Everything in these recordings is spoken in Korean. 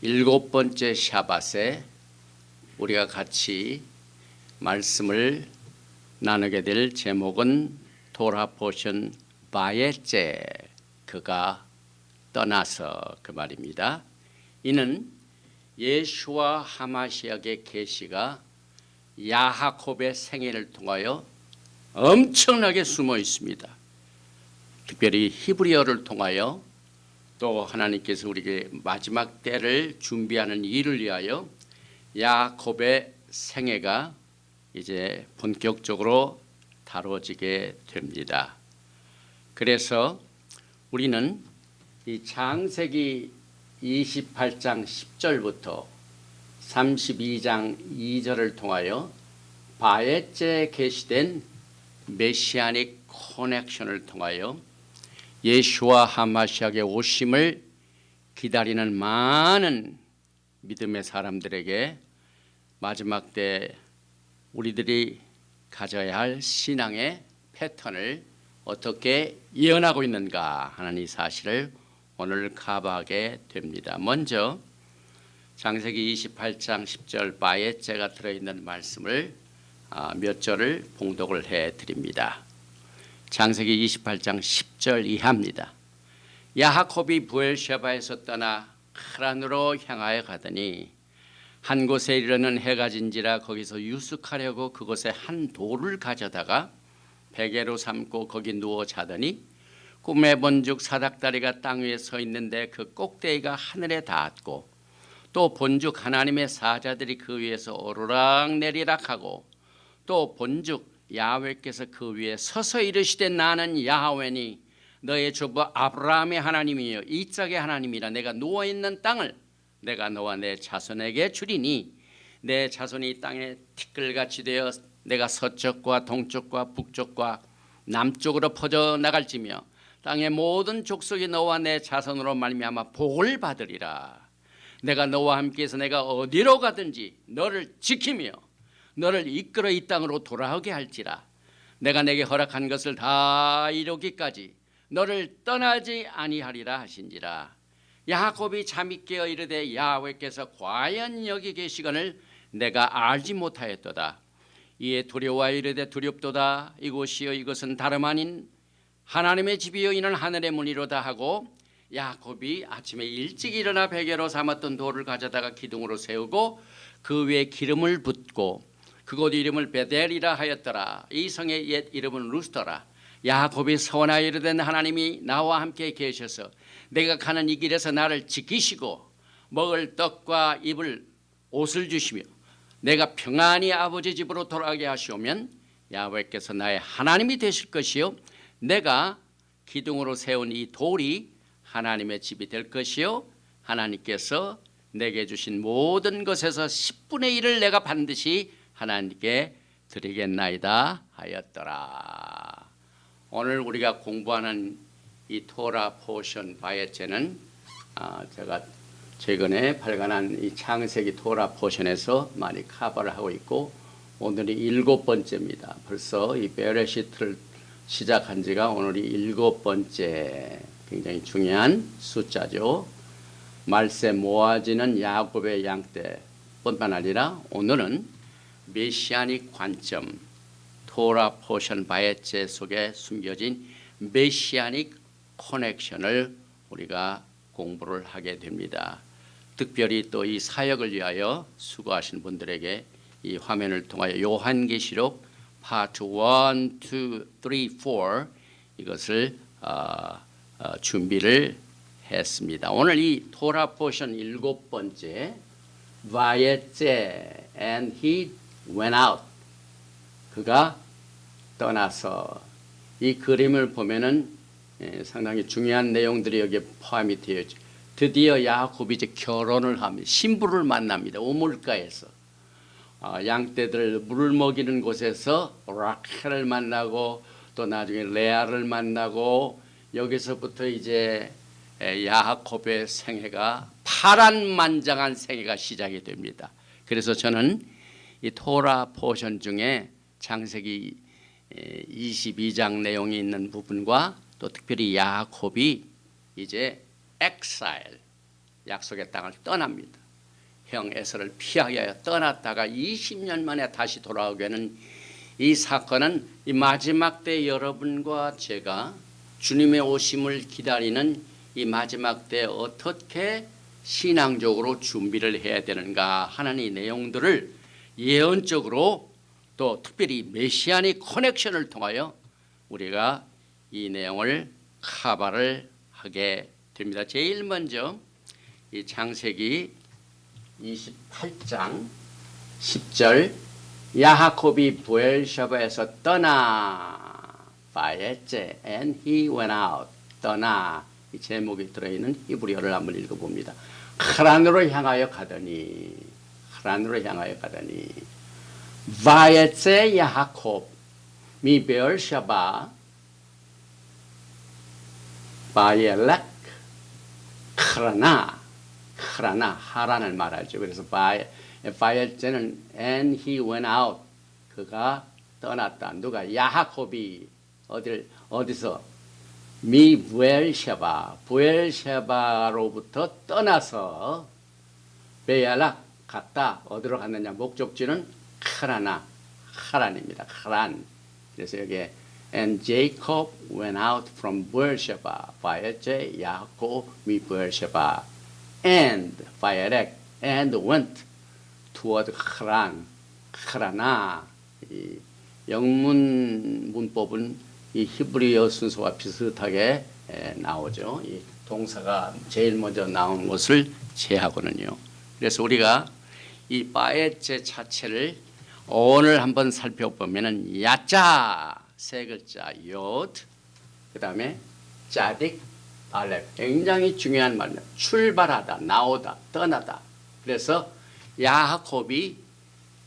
7번째 샤밧에 우리가 같이 말씀을 나누게 될 제목은 토라 포션 바예제, 그가 떠나서, 그 말입니다. 이는 예수와 하마시아의 계시가 야하콥의 생애를 통하여 엄청나게 숨어 있습니다. 특별히 히브리어를 통하여 또 하나님께서 우리에게 마지막 때를 준비하는 일을 위하여 야곱의 생애가 이제 본격적으로 다뤄지게 됩니다. 그래서 우리는 이 창세기 28장 10절부터 32장 2절을 통하여 바예제에 계시된 메시아닉 커넥션을 통하여 예수와 하마시아의 오심을 기다리는 많은 믿음의 사람들에게 마지막 때 우리들이 가져야 할 신앙의 패턴을 어떻게 예언하고 있는가 하는 이 사실을 오늘 커버하게 됩니다. 먼저 창세기 28장 10절 바예제가 들어있는 말씀을 몇 절을 봉독을 해드립니다. 창세기 28장 10절 이하입니다. 야하콥이 부엘셰바에서 떠나 하란으로 향하여 가더니 한 곳에 이르는 해가 진지라 거기서 유숙하려고 그곳에 한 돌을 가져다가 베개로 삼고 거기 누워 자더니 꿈에 본즉 사닥다리가 땅 위에 서 있는데 그 꼭대기가 하늘에 닿았고 또 본즉 하나님의 사자들이 그 위에서 오르락 내리락 하고 또 본즉 야훼께서 그 위에 서서 이르시되 나는 야훼니 너의 주부 아브라함의 하나님이요 이삭의 하나님이라. 내가 누워있는 땅을 내가 너와 내 자손에게 주리니 내 자손이 땅에 티끌같이 되어 내가 서쪽과 동쪽과 북쪽과 남쪽으로 퍼져나갈지며 땅의 모든 족속이 너와 내 자손으로 말미암아 복을 받으리라. 내가 너와 함께해서 내가 어디로 가든지 너를 지키며 너를 이끌어 이 땅으로 돌아오게 할지라. 내가 내게 허락한 것을 다 이루기까지 너를 떠나지 아니하리라 하신지라. 야곱이 잠이 깨어 이르되 야훼께서 과연 여기 계시거늘 내가 알지 못하였도다. 이에 두려워하여 이르되 두렵도다. 이곳이여 이것은 다름 아닌 하나님의 집이여 이는 하늘의 문이로다 하고 야곱이 아침에 일찍 일어나 베개로 삼았던 돌을 가져다가 기둥으로 세우고 그 위에 기름을 붓고 그곳 이름을 베델이라 하였더라. 이 성의 옛 이름은 루스더라. 야곱이 서원하여 이르되 하나님이 나와 함께 계셔서 내가 가는 이 길에서 나를 지키시고 먹을 떡과 입을 옷을 주시며 내가 평안히 아버지 집으로 돌아가게 하시오면 야훼께서 나의 하나님이 되실 것이요 내가 기둥으로 세운 이 돌이 하나님의 집이 될 것이요 하나님께서 내게 주신 모든 것에서 10분의 1을 내가 반드시 하나님께 드리겠나이다 하였더라. 오늘 우리가 공부하는 이 토라 포션 바예제는 제가 최근에 발간한 이 창세기 토라 포션에서 많이 커버를 하고 있고 오늘이 7번째입니다. 벌써 이 베레시트를 시작한 지가 오늘이 7번째, 굉장히 중요한 숫자죠. 말세 모아지는 야곱의 양떼뿐만 아니라 오늘은 메시아닉 관점, 토라 포션 바예제 속에 숨겨진 메시아닉 커넥션을 우리가 공부를 하게 됩니다. 특별히 또 이 사역을 위하여 수고하신 분들에게 이 화면을 통하여 요한계시록 파트 1, 2, 3, 4 이것을 준비를 했습니다. 오늘 이 토라 포션 7번째 바예제 and he went out, 그가 떠나서, 이 그림을 보면은 상당히 중요한 내용들이 여기에 포함이 되어 있죠. 드디어 야곱이 이제 결혼을 합니다. 신부를 만납니다. 우물가에서 양떼들 물을 먹이는 곳에서 라켈을 만나고 또 나중에 레아를 만나고 여기서부터 이제 야곱의 생애가 파란만장한 생애가 시작이 됩니다. 그래서 저는 이 토라 포션 중에 창세기 22장 내용이 있는 부분과 또 특별히 야곱이 이제 엑사일, 약속의 땅을 떠납니다. 형 에서를 피하기 위하여 떠났다가 20년 만에 다시 돌아오게 하는 이 사건은 이 마지막 때 여러분과 제가 주님의 오심을 기다리는 이 마지막 때 어떻게 신앙적으로 준비를 해야 되는가 하는 이 내용들을 예언적으로 또 특별히 메시아닉 커넥션을 통하여 우리가 이 내용을 커버를 하게 됩니다. 제일 먼저 이 창세기 28장 10절 야하콥이 부엘셰바에서 떠나 바에제 and he went out 떠나 이 제목이 들어있는 히브리어를 한번 읽어봅니다. 하란으로 향하여 가더니 하란으로 향하여 가더니 바에제 야하콥 미 베엘셰바 바엘렉 크라나 하란을 말하죠. 그래서 바엘제는 and he went out 그가 떠났다. 누가 야하콥이 어디서 미 부엘셰바로부터 떠나서 베엘락 갔다. 어디로 갔느냐? 목적지는 하란입니다. 하란. 그래서 여기에 and Jacob went out from Beersheba. 바엘제 야곱 미 베엘셰바 and 바엘렉 and went toward 하라나. 이 영문 문법은 이 히브리어 순서와 비슷하게 나오죠. 이 동사가 제일 먼저 나온 것을 제하고는요. 그래서 우리가 이 바에제 자체를 오늘 한번 살펴보면은 야자 세 글자 요드 그다음에 짜딕 알렙 굉장히 중요한 말입니다. 출발하다, 나오다, 떠나다. 그래서 야하콥이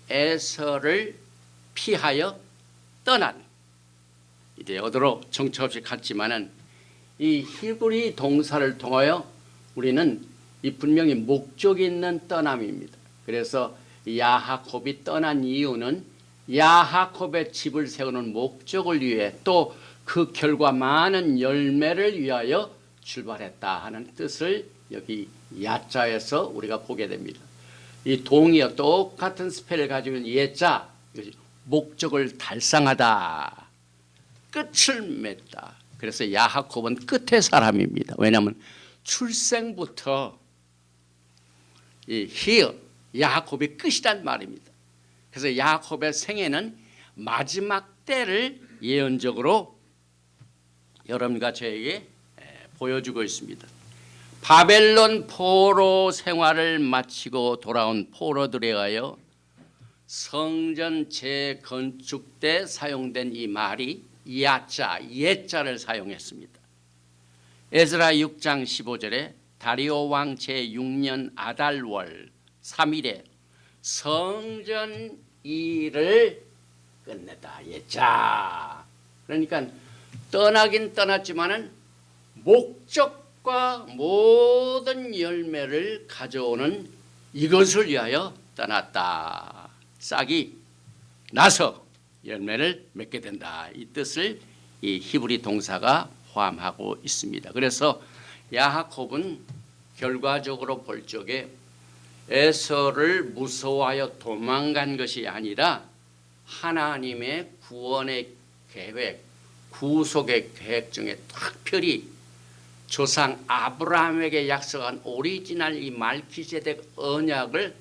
에서를 피하여 떠난 이제 어디로 정처 없이 갔지만은 이 히브리 동사를 통하여 우리는 이 분명히 목적이 있는 떠남입니다. 그래서 야하콥이 떠난 이유는 야하콥의 집을 세우는 목적을 위해 또 그 결과 많은 열매를 위하여 출발했다 하는 뜻을 여기 야자에서 우리가 보게 됩니다. 이 동의어 똑같은 스펠을 가지고 있는 예자 목적을 달성하다 끝을 맺다. 그래서 야하콥은 끝의 사람입니다. 왜냐하면 출생부터 이 야하콥이 끝이란 말입니다. 그래서 야하콥의 생애는 마지막 때를 예언적으로 여러분과 저에게 보여주고 있습니다. 바벨론 포로 생활을 마치고 돌아온 포로들에 의하여 성전 재건축 때 사용된 이 말이 예자를 사용했습니다. 에스라 6장 15절에 다리오 왕 제6년 아달월 3일에 성전 일을 끝냈다. 예자. 그러니까 떠나긴 떠났지만은 목적과 모든 열매를 가져오는 이것을 위하여 떠났다. 싹이 나서 열매를 맺게 된다. 이 뜻을 이 히브리 동사가 포함하고 있습니다. 그래서 야하콥은 결과적으로 볼 적에 에서를 무서워하여 도망간 것이 아니라 하나님의 구원의 계획, 구속의 계획 중에 특별히 조상 아브라함에게 약속한 오리지널 이 말키제덱 언약을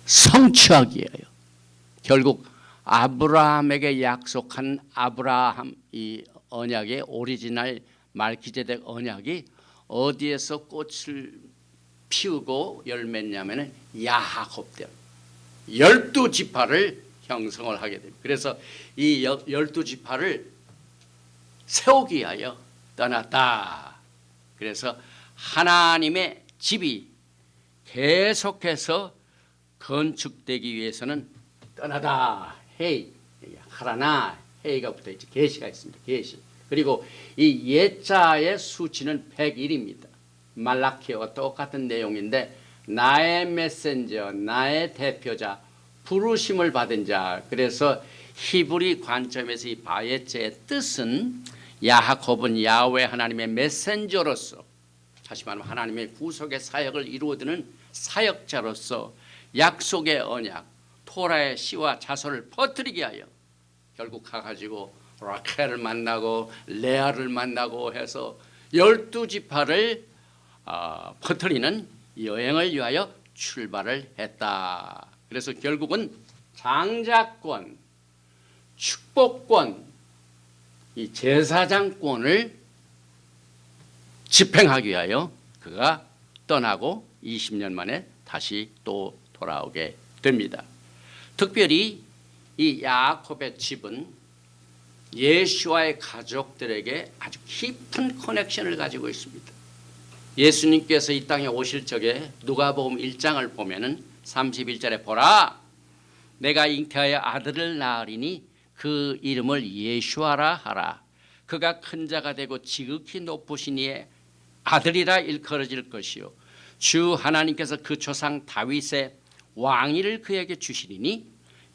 성취하기 위하여 결국 아브라함에게 약속한 아브라함 이 언약의 오리지널 말키제덱 언약이 어디에서 꽃을 피우고 열매냐면은 야하콥 때 12지파를 형성을 하게 됩니다. 그래서 이 12지파를 세우기 위하여 떠났다. 그래서 하나님의 집이 계속해서 건축되기 위해서는 떠나다. 하라나 헤이가 붙어있죠. 계시가 있습니다. 계시. 그리고 이 예자의 수치는 101입니다. 말라키어와 똑같은 내용인데 나의 메신저, 나의 대표자, 부르심을 받은 자. 그래서 히브리 관점에서 이 바에제의 뜻은 야하콥은 야훼 하나님의 메신저로서 다시 말하면 하나님의 구속의 사역을 이루어드는 사역자로서 약속의 언약 토라의 씨와 자손을 퍼뜨리게 하여 결국 가가지고 라켈을 만나고 레아를 만나고 해서 12지파를 퍼뜨리는 여행을 위하여 출발을 했다. 그래서 결국은 장자권, 축복권, 이 제사장권을 집행하기 위하여 그가 떠나고 20년 만에 다시 또 돌아오게 됩니다. 특별히 이 야곱의 집은 예수와의 가족들에게 아주 깊은 커넥션을 가지고 있습니다. 예수님께서 이 땅에 오실 적에 누가복음 1장을 보면은 31절에 보라 내가 잉태하여 아들을 낳으리니 그 이름을 예수아라 하라. 그가 큰 자가 되고 지극히 높으신 이의 아들이라 일컬어질 것이요 주 하나님께서 그 조상 다윗의 왕위를 그에게 주시리니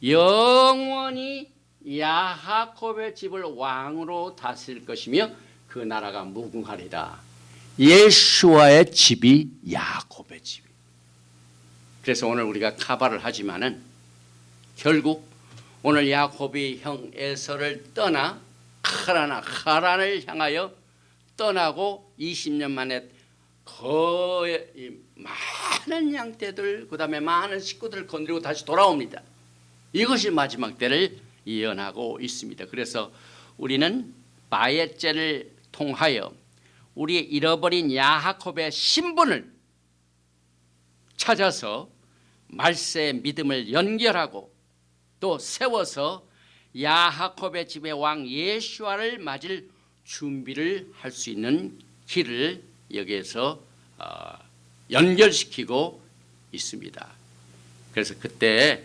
영원히 야곱의 집을 왕으로 다스릴 것이며 그 나라가 무궁하리라. 예수와의 집이 야곱의 집이. 그래서 오늘 우리가 카바를 하지만은 결국 오늘 야곱이 형 에서를 떠나 하란을 향하여 떠나고 20년 만에 거의 많은 양떼들 그다음에 많은 식구들을 건드리고 다시 돌아옵니다. 이것이 마지막 때를 예언하고 있습니다. 그래서 우리는 마예제를 통하여 우리의 잃어버린 야곱의 신분을 찾아서 말세의 믿음을 연결하고 또 세워서 야곱의 집의 왕 예수아를 맞을 준비를 할 수 있는 길을 여기에서 연결시키고 있습니다. 그래서 그때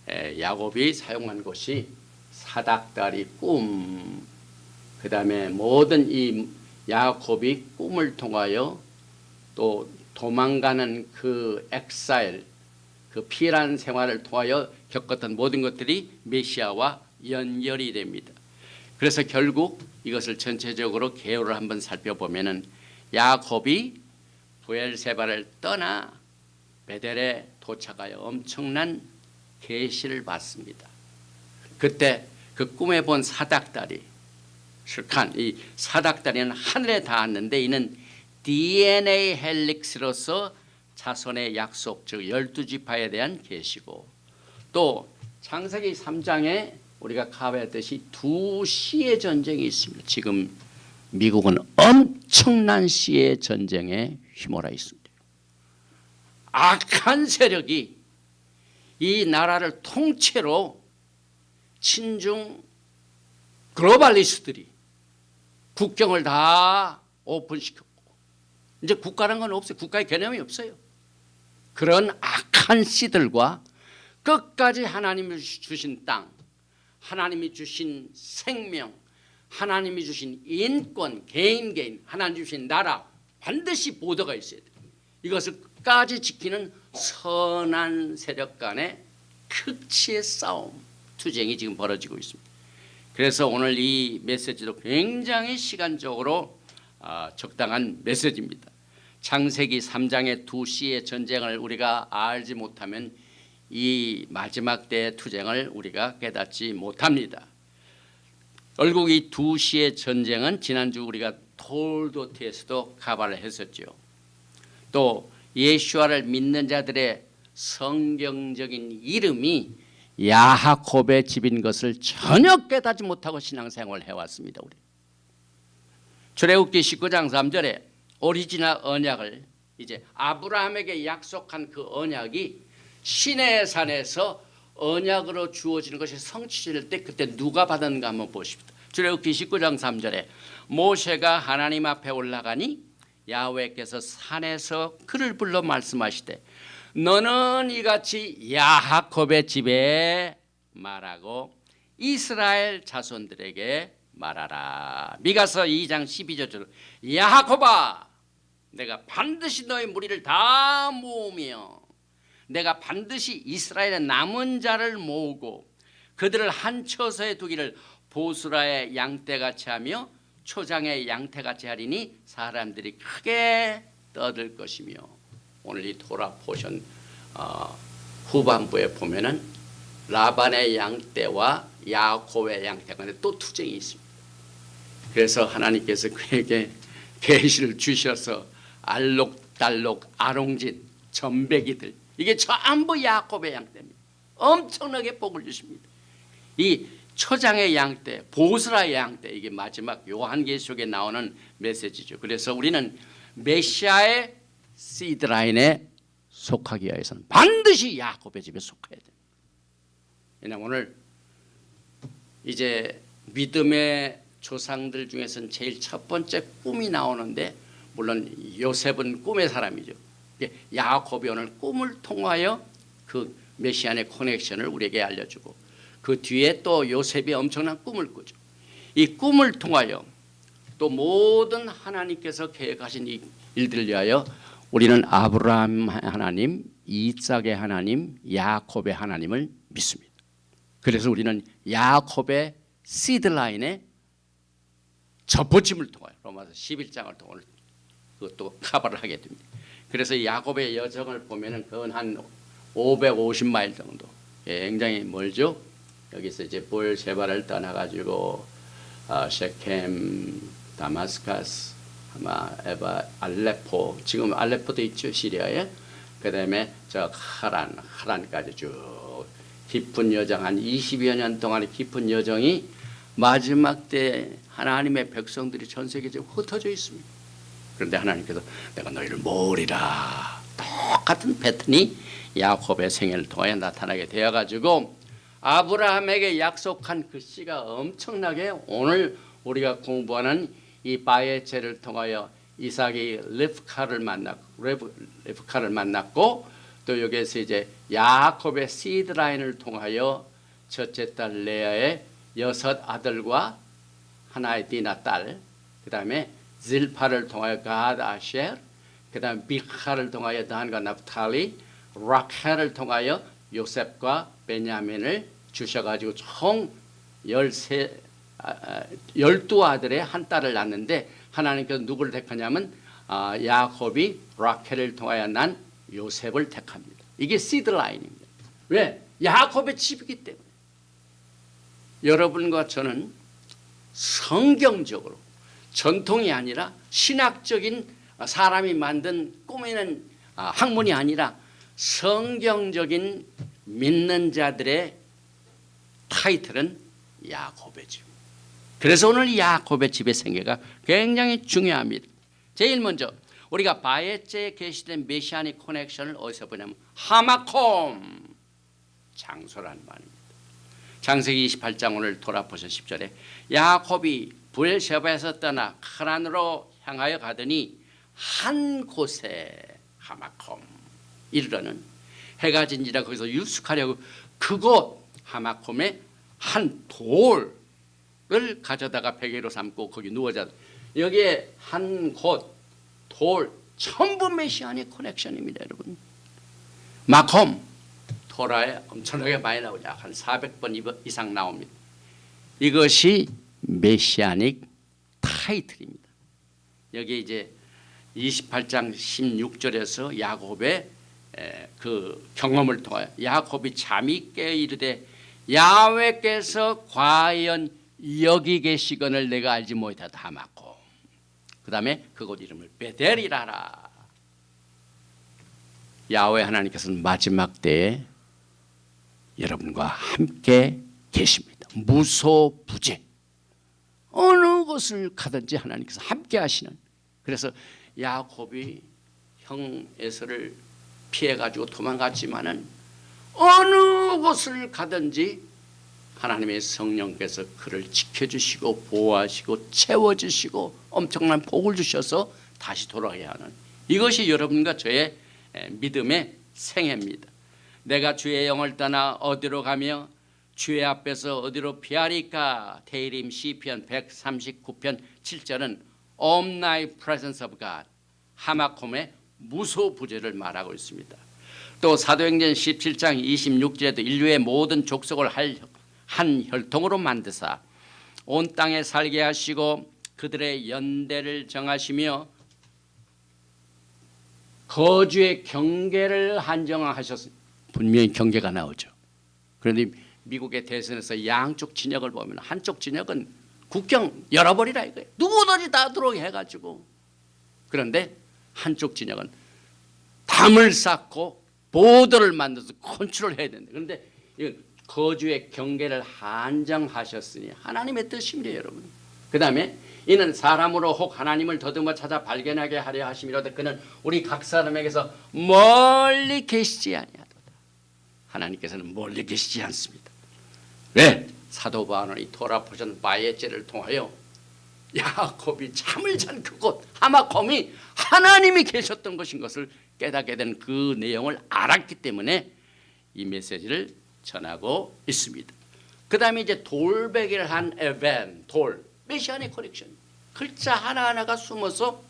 야곱이 사용한 것이 사닥다리 꿈, 그 다음에 모든 이 야곱이 꿈을 통하여 또 도망가는 그 엑사일, 그 피란 생활을 통하여 겪었던 모든 것들이 메시아와 연결이 됩니다. 그래서 결국 이것을 전체적으로 개요를 한번 살펴보면은 야곱이 부엘세바를 떠나 베델에 도착하여 엄청난 계시를 받습니다. 그때 그 꿈에 본 사닥다리, 실칸 이 사닥다리는 하늘에 닿았는데 이는 DNA 헬릭스로서 자손의 약속 즉 12지파에 대한 계시고 또 창세기 3장에 우리가 카바했듯이 두 시의 전쟁이 있습니다. 지금 미국은 엄청난 시의 전쟁에 휘몰아 있습니다. 악한 세력이 이 나라를 통째로 친중 글로벌리스트들이 국경을 다 오픈시켰고 이제 국가라는 건 없어요. 국가의 개념이 없어요. 그런 악한 씨들과 끝까지 하나님이 주신 땅, 하나님이 주신 생명, 하나님이 주신 인권, 개인, 하나님 주신 나라 반드시 보더가 있어야 돼요. 이것을 끝까지 지키는 선한 세력 간의 극치의 싸움, 투쟁이 지금 벌어지고 있습니다. 그래서 오늘 이 메시지도 굉장히 시간적으로 적당한 메시지입니다. 창세기 3장의 두 시의 전쟁을 우리가 알지 못하면 이 마지막 때의 투쟁을 우리가 깨닫지 못합니다. 결국 이 두 시의 전쟁은 지난주 우리가 톨도트에서도 카바를 했었죠. 또 예수아를 믿는 자들의 성경적인 이름이 야곱의 집인 것을 전혀 깨닫지 못하고 신앙생활을 해왔습니다. 우리 출애굽기 19장 3절에 오리지널 언약을 이제 아브라함에게 약속한 그 언약이 시내의 산에서 언약으로 주어지는 것이 성취될 때 그때 누가 받았는가 한번 보십시다. 출애굽기 19장 3절에 모세가 하나님 앞에 올라가니 야훼께서 산에서 그를 불러 말씀하시되 너는 이같이 야곱의 집에 말하고 이스라엘 자손들에게 말하라. 미가서 2장 12절처럼 야곱아 내가 반드시 너의 무리를 다 모으며 내가 반드시 이스라엘의 남은 자를 모으고 그들을 한 처소에 두기를 보스라의 양떼같이 하며 초장의 양떼같이 하리니 사람들이 크게 떠들 것이며 오늘 이 토라 포션 후반부에 보면은 라반의 양떼와 야곱의 양떼 간에 또 투쟁이 있습니다. 그래서 하나님께서 그에게 계시를 주셔서 알록달록 아롱진 전배기들 이게 전부 야곱의 양떼입니다. 엄청나게 복을 주십니다. 이 초장의 양떼, 보스라의 양떼 이게 마지막 요한계시록에 나오는 메시지죠. 그래서 우리는 메시아의 시드라인에 속하기 위해서는 반드시 야곱의 집에 속해야 됩니다. 왜냐하면 오늘 이제 믿음의 조상들 중에서는 제일 첫 번째 꿈이 나오는데 물론 요셉은 꿈의 사람이죠. 야곱이 오늘 꿈을 통하여 그 메시안의 커넥션을 우리에게 알려주고 그 뒤에 또 요셉이 엄청난 꿈을 꾸죠. 이 꿈을 통하여 또 모든 하나님께서 계획하신 이 일들을 위하여 우리는 아브라함 하나님, 이삭의 하나님, 야곱의 하나님을 믿습니다. 그래서 우리는 야곱의 시드라인에 접붙임을 통하여 로마서 11장을 통해 그것도 커버를 하게 됩니다. 그래서 야곱의 여정을 보면은 그건 한 550마일 정도 굉장히 멀죠. 여기서 이제 볼세바를 떠나가지고 셰켐, 다마스카스, 아마 에바, 알레포 지금 알레포도 있죠 시리아에. 그다음에 저 하란까지 쭉 깊은 여정 한 20여 년 동안의 깊은 여정이 마지막 때 하나님의 백성들이 전 세계적으로 흩어져 있습니다. 그런데 하나님께서 내가 너희를 모으리라 똑같은 패턴이 야곱의 생애를 통하여 나타나게 되어가지고 아브라함에게 약속한 그 씨가 엄청나게 오늘 우리가 공부하는 이 바에체를 통하여 이삭이 르브카를 만났고 또 여기에서 이제 야곱의 시드라인을 통하여 첫째 딸 레아의 6 아들과 하나의 디나 딸, 그 다음에 질파를 통하여 갓 아셰르, 그 다음에 비카를 통하여 단과 납탈리, 라켈을 통하여 요셉과 베냐민을 주셔가지고 총 12아들의 한 딸을 낳는데 하나님께서 누구를 택하냐면 야곱이 라켈을 통하여 난 요셉을 택합니다. 이게 시드라인입니다. 왜? 야곱의 집이기 때문에. 여러분과 저는 성경적으로 전통이 아니라 신학적인 사람이 만든 꾸미는 학문이 아니라 성경적인 믿는 자들의 타이틀은 야곱의 집. 그래서 오늘 야곱의 집의 생애가 굉장히 중요합니다. 제일 먼저 우리가 바에체에 게시된 메시아닉 커넥션을 어디서 보냐면 하마콤 장소라는 말입니다. 창세기 28장 오늘 돌아보신 10절에 야곱이 브엘셰바에서 떠나 카란으로 향하여 가더니 한 곳에 하마콤 이르러는 해가 진지라 거기서 유숙하려고 그곳 하마콤에 한 돌을 가져다가 베개로 삼고 거기 누워자. 여기에 한 곳 돌 전부 메시아닉 커넥션입니다, 여러분. 마콤 토라에 엄청나게 많이 나오죠. 한 400번 이상 나옵니다. 이것이 메시아닉 타이틀입니다. 여기 이제 28장 16절에서 야곱의 그 경험을 통하여 야곱이 잠이 깨어 이르되 야훼께서 과연 여기 계시거늘 내가 알지 못하다 하마콤. 그 다음에 그곳 이름을 베델이라라. 야훼 하나님께서는 마지막 때에 여러분과 함께 계십니다. 무소부재 어느 곳을 가든지 하나님께서 함께 하시는. 그래서 야곱이 형 에서를 피해가지고 도망갔지만은 어느 곳을 가든지 하나님의 성령께서 그를 지켜주시고 보호하시고 채워주시고 엄청난 복을 주셔서 다시 돌아가야 하는 이것이 여러분과 저의 믿음의 생애입니다. 내가 주의 영을 떠나 어디로 가며 주의 앞에서 어디로 피하리까. 테일림 시편 139편 7절은 Omnipresence of God 하마콤의 무소부재를 말하고 있습니다. 또 사도행전 17장 26절에도 인류의 모든 족속을 한 혈통으로 만드사 온 땅에 살게 하시고 그들의 연대를 정하시며 거주의 경계를 한정하셨습니다. 분명히 경계가 나오죠. 그런데 미국의 대선에서 양쪽 진영을 보면 한쪽 진영은 국경 열어버리라 이거예요. 누구든지 다 들어오게 해가지고. 그런데 한쪽 진영은 담을 쌓고 보더를 만들어서 컨트롤해야 된다. 그런데 이건 거주의 경계를 한정하셨으니 하나님의 뜻입니다, 여러분. 그 다음에 이는 사람으로 혹 하나님을 더듬어 찾아 발견하게 하려 하심이로되 그는 우리 각 사람에게서 멀리 계시지 아니하도다. 하나님께서는 멀리 계시지 않습니다. 왜? 사도 바울이 토라포션 바예제를 통하여 야곱이 잠을 잔 그곳 하마콤이 하나님이 계셨던 것인 것을 깨닫게 된 그 내용을 알았기 때문에 이 메시지를 전하고 있습니다. 그 다음에 이제 돌베개를 한 에벤, 돌, 메시아닉 커넥션. 글자 하나하나가 숨어서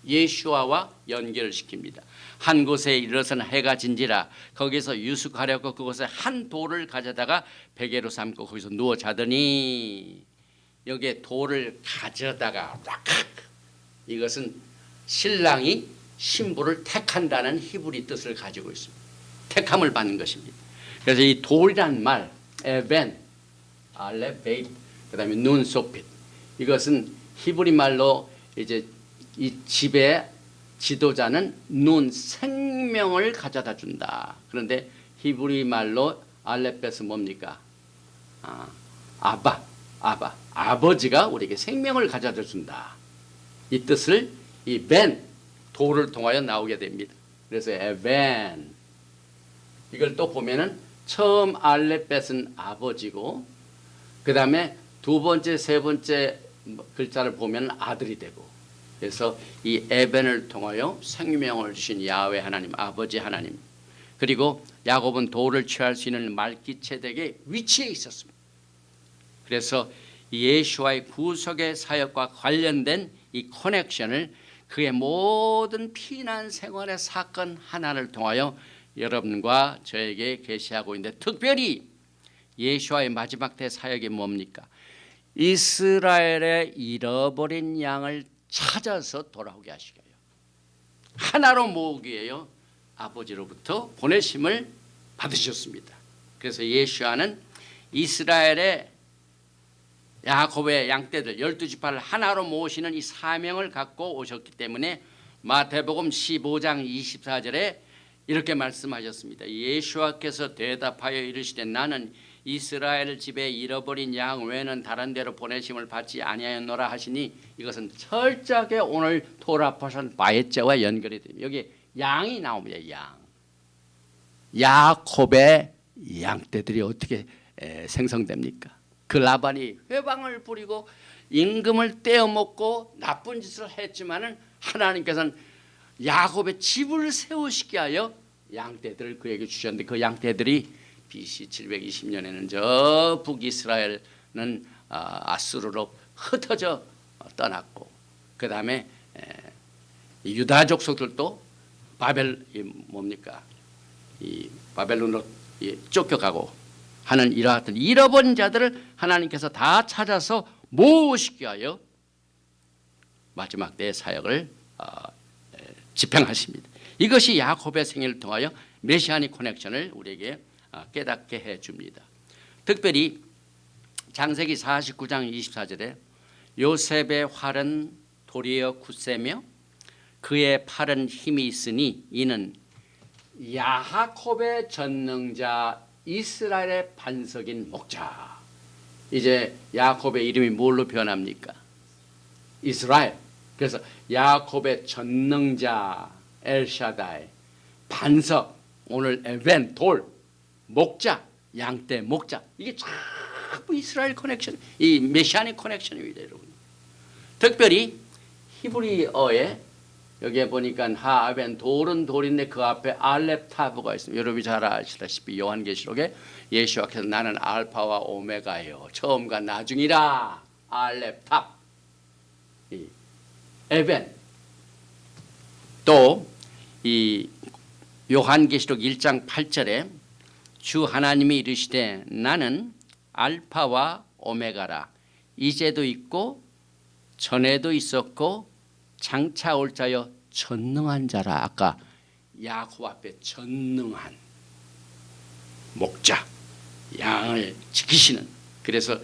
예수와와 연결을 시킵니다. 한 곳에 이르러서는 해가 진지라 거기서 유숙하려고 그곳에 한 돌을 가져다가 베개로 삼고 거기서 누워 자더니 여기에 돌을 가져다가 이것은 신랑이 신부를 택한다는 히브리 뜻을 가지고 있습니다. 택함을 받는 것입니다. 그래서 이 돌이란 말 에벤, 알렙, 베이트, 그다음에 눈, 소핏 이것은 히브리 말로 이제 이 집의 지도자는 눈 생명을 가져다 준다. 그런데 히브리 말로 알렙벳은 뭡니까? 아바, 아버지가 우리에게 생명을 가져다 준다. 이 뜻을 이 벤, 돌을 통하여 나오게 됩니다. 그래서 에벤 이걸 또 보면은 처음 알렙벳은 아버지고 그 다음에 두 번째, 세 번째 글자를 보면 아들이 되고 그래서 이 에벤을 통하여 생명을 주신 야훼 하나님, 아버지 하나님 그리고 야곱은 돌을 취할 수 있는 말기체덱의 위치에 있었습니다. 그래서 예수와의 구속의 사역과 관련된 이 커넥션을 그의 모든 피난 생활의 사건 하나를 통하여 여러분과 저에게 계시하고 있는데 특별히 예수와의 마지막 때 사역이 뭡니까? 이스라엘의 잃어버린 양을 찾아서 돌아오게 하시게요. 하나로 모으기 위하여 아버지로부터 보내심을 받으셨습니다. 그래서 예수와는 이스라엘의 야곱의 양떼들 12지파를 하나로 모으시는 이 사명을 갖고 오셨기 때문에 마태복음 15장 24절에 이렇게 말씀하셨습니다. 예수와께서 대답하여 이르시되 나는 이스라엘 집에 잃어버린 양 외에는 다른 데로 보내심을 받지 아니하였노라 하시니 이것은 철저하게 오늘 토라포션 바예제와 연결이 됩니다. 여기 양이 나옵니다. 양. 야곱의 양떼들이 어떻게 생성됩니까? 그 라반이 회방을 부리고 임금을 떼어먹고 나쁜 짓을 했지만은 하나님께서는 야곱의 집을 세우시게 하여 양떼들을 그에게 주셨는데 그 양떼들이 BC 720년에는 저 북이스라엘은 아수르로 흩어져 떠났고 그 다음에 유다 족속들도 바벨 뭡니까 이 바벨론으로 쫓겨가고 하는 이러한 잃어버린 자들을 하나님께서 다 찾아서 모으시게 하여 마지막 때의 사역을 집행하십니다. 이것이 야곱의 생애를 통하여 메시아닉 커넥션을 우리에게 깨닫게 해줍니다. 특별히 창세기 49장 24절에 요셉의 활은 도리어 굳세며 그의 팔은 힘이 있으니 이는 야곱의 전능자 이스라엘의 반석인 목자. 이제 야곱의 이름이 뭘로 변합니까? 이스라엘. 그래서 야곱의 전능자 엘샤다이 반석 오늘 에벤 돌 목자 양떼 목자 이게 전부 이스라엘 커넥션 이 메시아닉 커넥션입니다, 여러분. 특별히 히브리어에 여기에 보니까 하벤 돌은 돌인데 그 앞에 알렙 타브가 있습니다. 여러분이 잘 아시다시피 요한계시록에 예수와께서 나는 알파와 오메가예요. 처음과 나중이라. 알렙 탑. 에벤. 또 이 요한계시록 1장 8절에 주 하나님이 이르시되 나는 알파와 오메가라. 이제도 있고 전에도 있었고 장차 올 자여 전능한 자라. 아까 야곱 앞에 전능한 목자, 양을 지키시는. 그래서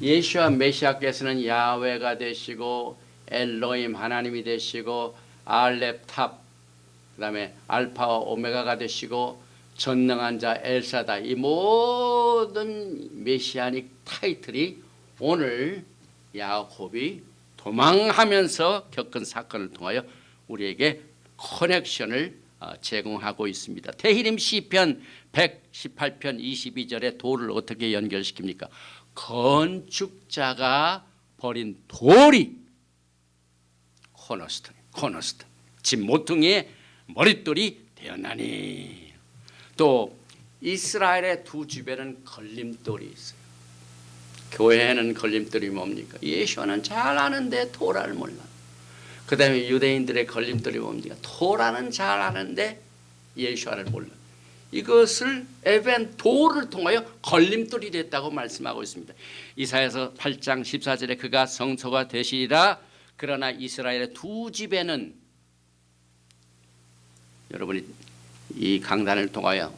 예수와 메시아께서는 야훼가 되시고 엘로힘 하나님이 되시고 알렙 탑, 그다음에 알파와 오메가가 되시고 전능한 자 엘사다. 이 모든 메시아닉 타이틀이 오늘 야곱이 도망하면서 겪은 사건을 통하여 우리에게 커넥션을 제공하고 있습니다. 테히림 시편 118편 22절에 돌을 어떻게 연결시킵니까? 건축자가 버린 돌이 코너스톤, 집 모퉁이의 머릿돌이 되었나니. 또 이스라엘의 두 집에는 걸림돌이 있어요. 교회에는 걸림돌이 뭡니까? 예수는 잘 아는데 토라를 몰라. 그 다음에 유대인들의 걸림돌이 뭡니까? 토라는 잘 아는데 예수를 몰라. 이것을 돌을 통하여 걸림돌이 됐다고 말씀하고 있습니다. 이사야서 8장 14절에 그가 성소가 되시리라. 그러나 이스라엘의 두 집에는, 여러분이 이 강단을 통하여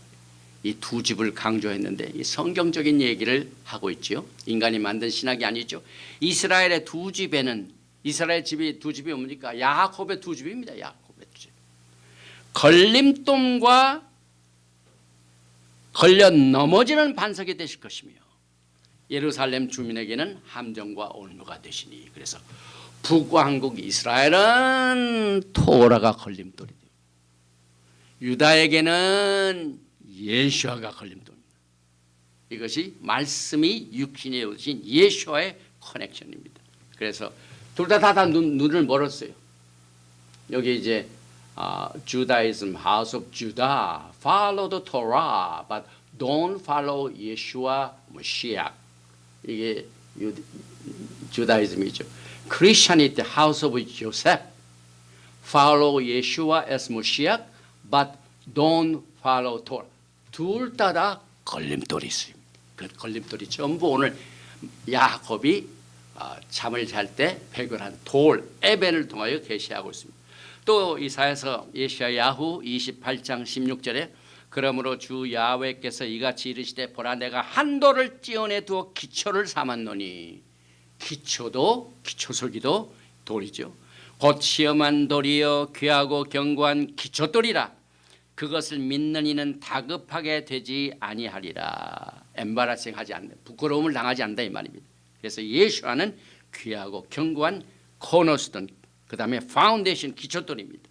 이 두 집을 강조했는데 이 성경적인 얘기를 하고 있죠. 인간이 만든 신학이 아니죠. 이스라엘의 두 집에는, 이스라엘 집이 두 집이 뭡니까? 야곱의 두 집입니다. 야곱의 두 집. 걸림돌과 걸려 넘어지는 반석이 되실 것이며 예루살렘 주민에게는 함정과 온누가 되시니. 그래서 북왕국 이스라엘은 토라가 걸림돌이 되고 유다에게는 예수아가 걸림돌입니다. 이것이 말씀이 육신에 오신 예수와의 커넥션입니다. 그래서 둘 다 눈을 멀었어요. 여기 이제 Judaism, House of Judah, follow the Torah, but don't follow Yeshua Mashiach. 이게 주다이즘이죠. Christianity, House of Joseph, follow Yeshua as Mashiach, but don't follow Torah. 둘 다 걸림돌이 있습니다. 그 걸림돌이 전부 오늘 야곱이 잠을 잘 때 배교한 돌 에벤을 통하여 계시하고 있습니다. 또 이사야서 예샤야후 28장 16절에 그러므로 주 야훼께서 이같이 이르시되 보라 내가 한 돌을 찌어내 두어 기초를 삼았노니. 기초설기도 돌이죠. 곧 시험한 돌이여 귀하고 견고한 기초돌이라. 그것을 믿는 이는 다급하게 되지 아니하리라. 엠바라싱 하지 않는, 부끄러움을 당하지 않는다 이 말입니다. 그래서 예수와는 귀하고 견고한 코너스톤, 그 다음에 파운데이션 기초돌입니다.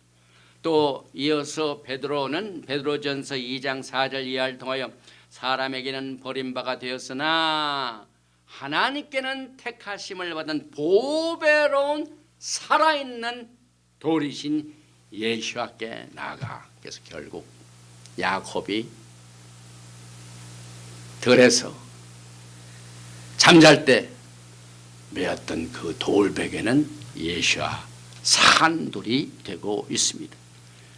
또 이어서 베드로전서 2장 4절 이하를 통하여 사람에게는 버림바가 되었으나 하나님께는 택하심을 받은 보배로운 살아있는 돌이신 예수와께 나아가. 그래서 결국 야곱이 들에서 잠잘 때 메었던 그 돌베개는 예수와 산돌이 되고 있습니다.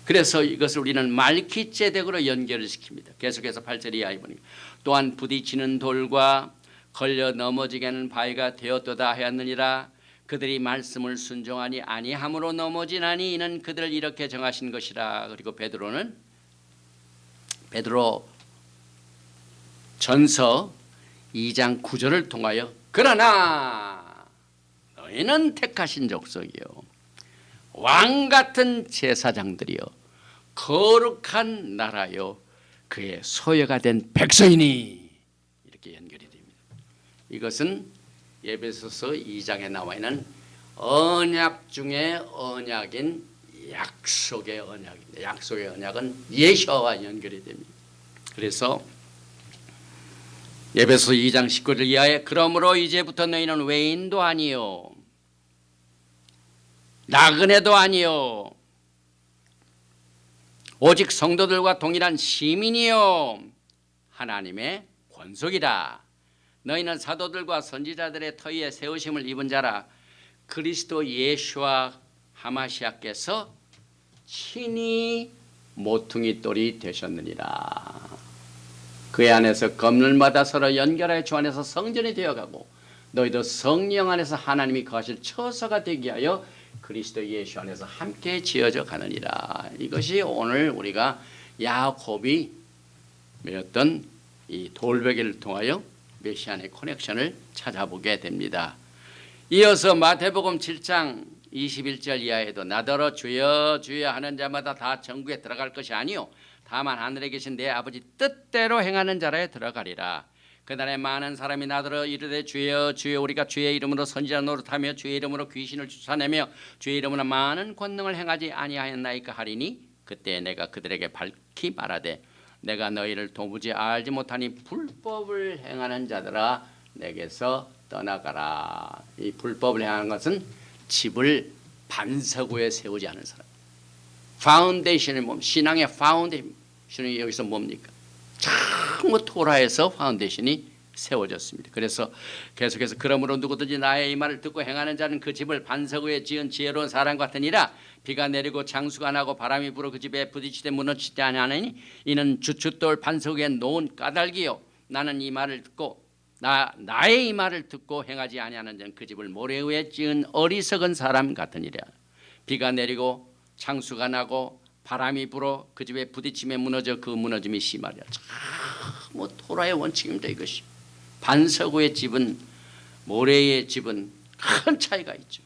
그래서 이것을 우리는 말기ጼ덱으로 연결을 시킵니다. 계속해서 8절 이하에 보니까 또한 부딪히는 돌과 걸려 넘어지게 하는 바위가 되었도다 하였느니라. 그들이 말씀을 순종하니 아니함으로 넘어지나니 이는 그들을 이렇게 정하신 것이라. 그리고 베드로 전서 2장 9절을 통하여 그러나 너희는 택하신 족속이요 왕같은 제사장들이요 거룩한 나라요 그의 소유가 된 백성이니. 이렇게 연결이 됩니다. 이것은 에베소서 2장에 나와 있는 언약 중에 언약인 약속의 언약입니다. 약속의 언약은 예수와 연결이 됩니다. 그래서 에베소서 2장 19절 이하에 그러므로 이제부터 너희는 외인도 아니요 나그네도 아니요 오직 성도들과 동일한 시민이요 하나님의 권속이라. 너희는 사도들과 선지자들의 터위에 세우심을 입은 자라. 그리스도 예수와 하마시아께서 친히 모퉁이 돌이 되셨느니라. 그의 안에서 건물마다 서로 연결하여 주 안에서 성전이 되어가고 너희도 성령 안에서 하나님이 거하실 처소가 되게 하여 그리스도 예수 안에서 함께 지어져 가느니라. 이것이 오늘 우리가 야곱이 메었던 이 돌베개를 통하여 메시아의 커넥션을 찾아보게 됩니다. 이어서 마태복음 7장 21절 이하에도 나더러 주여 주여 하는 자마다 다 천국에 들어갈 것이 아니요 다만 하늘에 계신 내 아버지 뜻대로 행하는 자라에 들어가리라. 그날에 많은 사람이 나더러 이르되 주여 주여 우리가 주의 이름으로 선지자 노릇하며 주의 이름으로 귀신을 쫓아내며 주의 이름으로 많은 권능을 행하지 아니하였나이까 하리니 그때 내가 그들에게 밝히 말하되 내가 너희를 도무지 알지 못하니 불법을 행하는 자들아 내게서 떠나가라. 이 불법을 행하는 것은 집을 반석 위에 세우지 않은 사람. 파운데이션이 뭡니까? 신앙의 파운데이션이 여기서 뭡니까? 전부 토라에서 파운데이션이 세워졌습니다. 그래서 계속해서 그러므로 누구든지 나의 이 말을 듣고 행하는 자는 그 집을 반석 위에 지은 지혜로운 사람 같으니라. 비가 내리고 장수가 나고 바람이 불어 그 집에 부딪히되 무너지지 아니하니 이는 주춧돌 반석 위에 놓은 까닭이요 나는 이 말을 듣고 나의 이 말을 듣고 행하지 아니하는 자는 그 집을 모래 위에 지은 어리석은 사람 같으니라. 비가 내리고 장수가 나고 바람이 불어 그 집에 부딪히며 무너져 그 무너짐이 심하리라. 참 토라의 원칙입니다. 이것이 반석 위의 집은 모래의 집은 큰 차이가 있죠.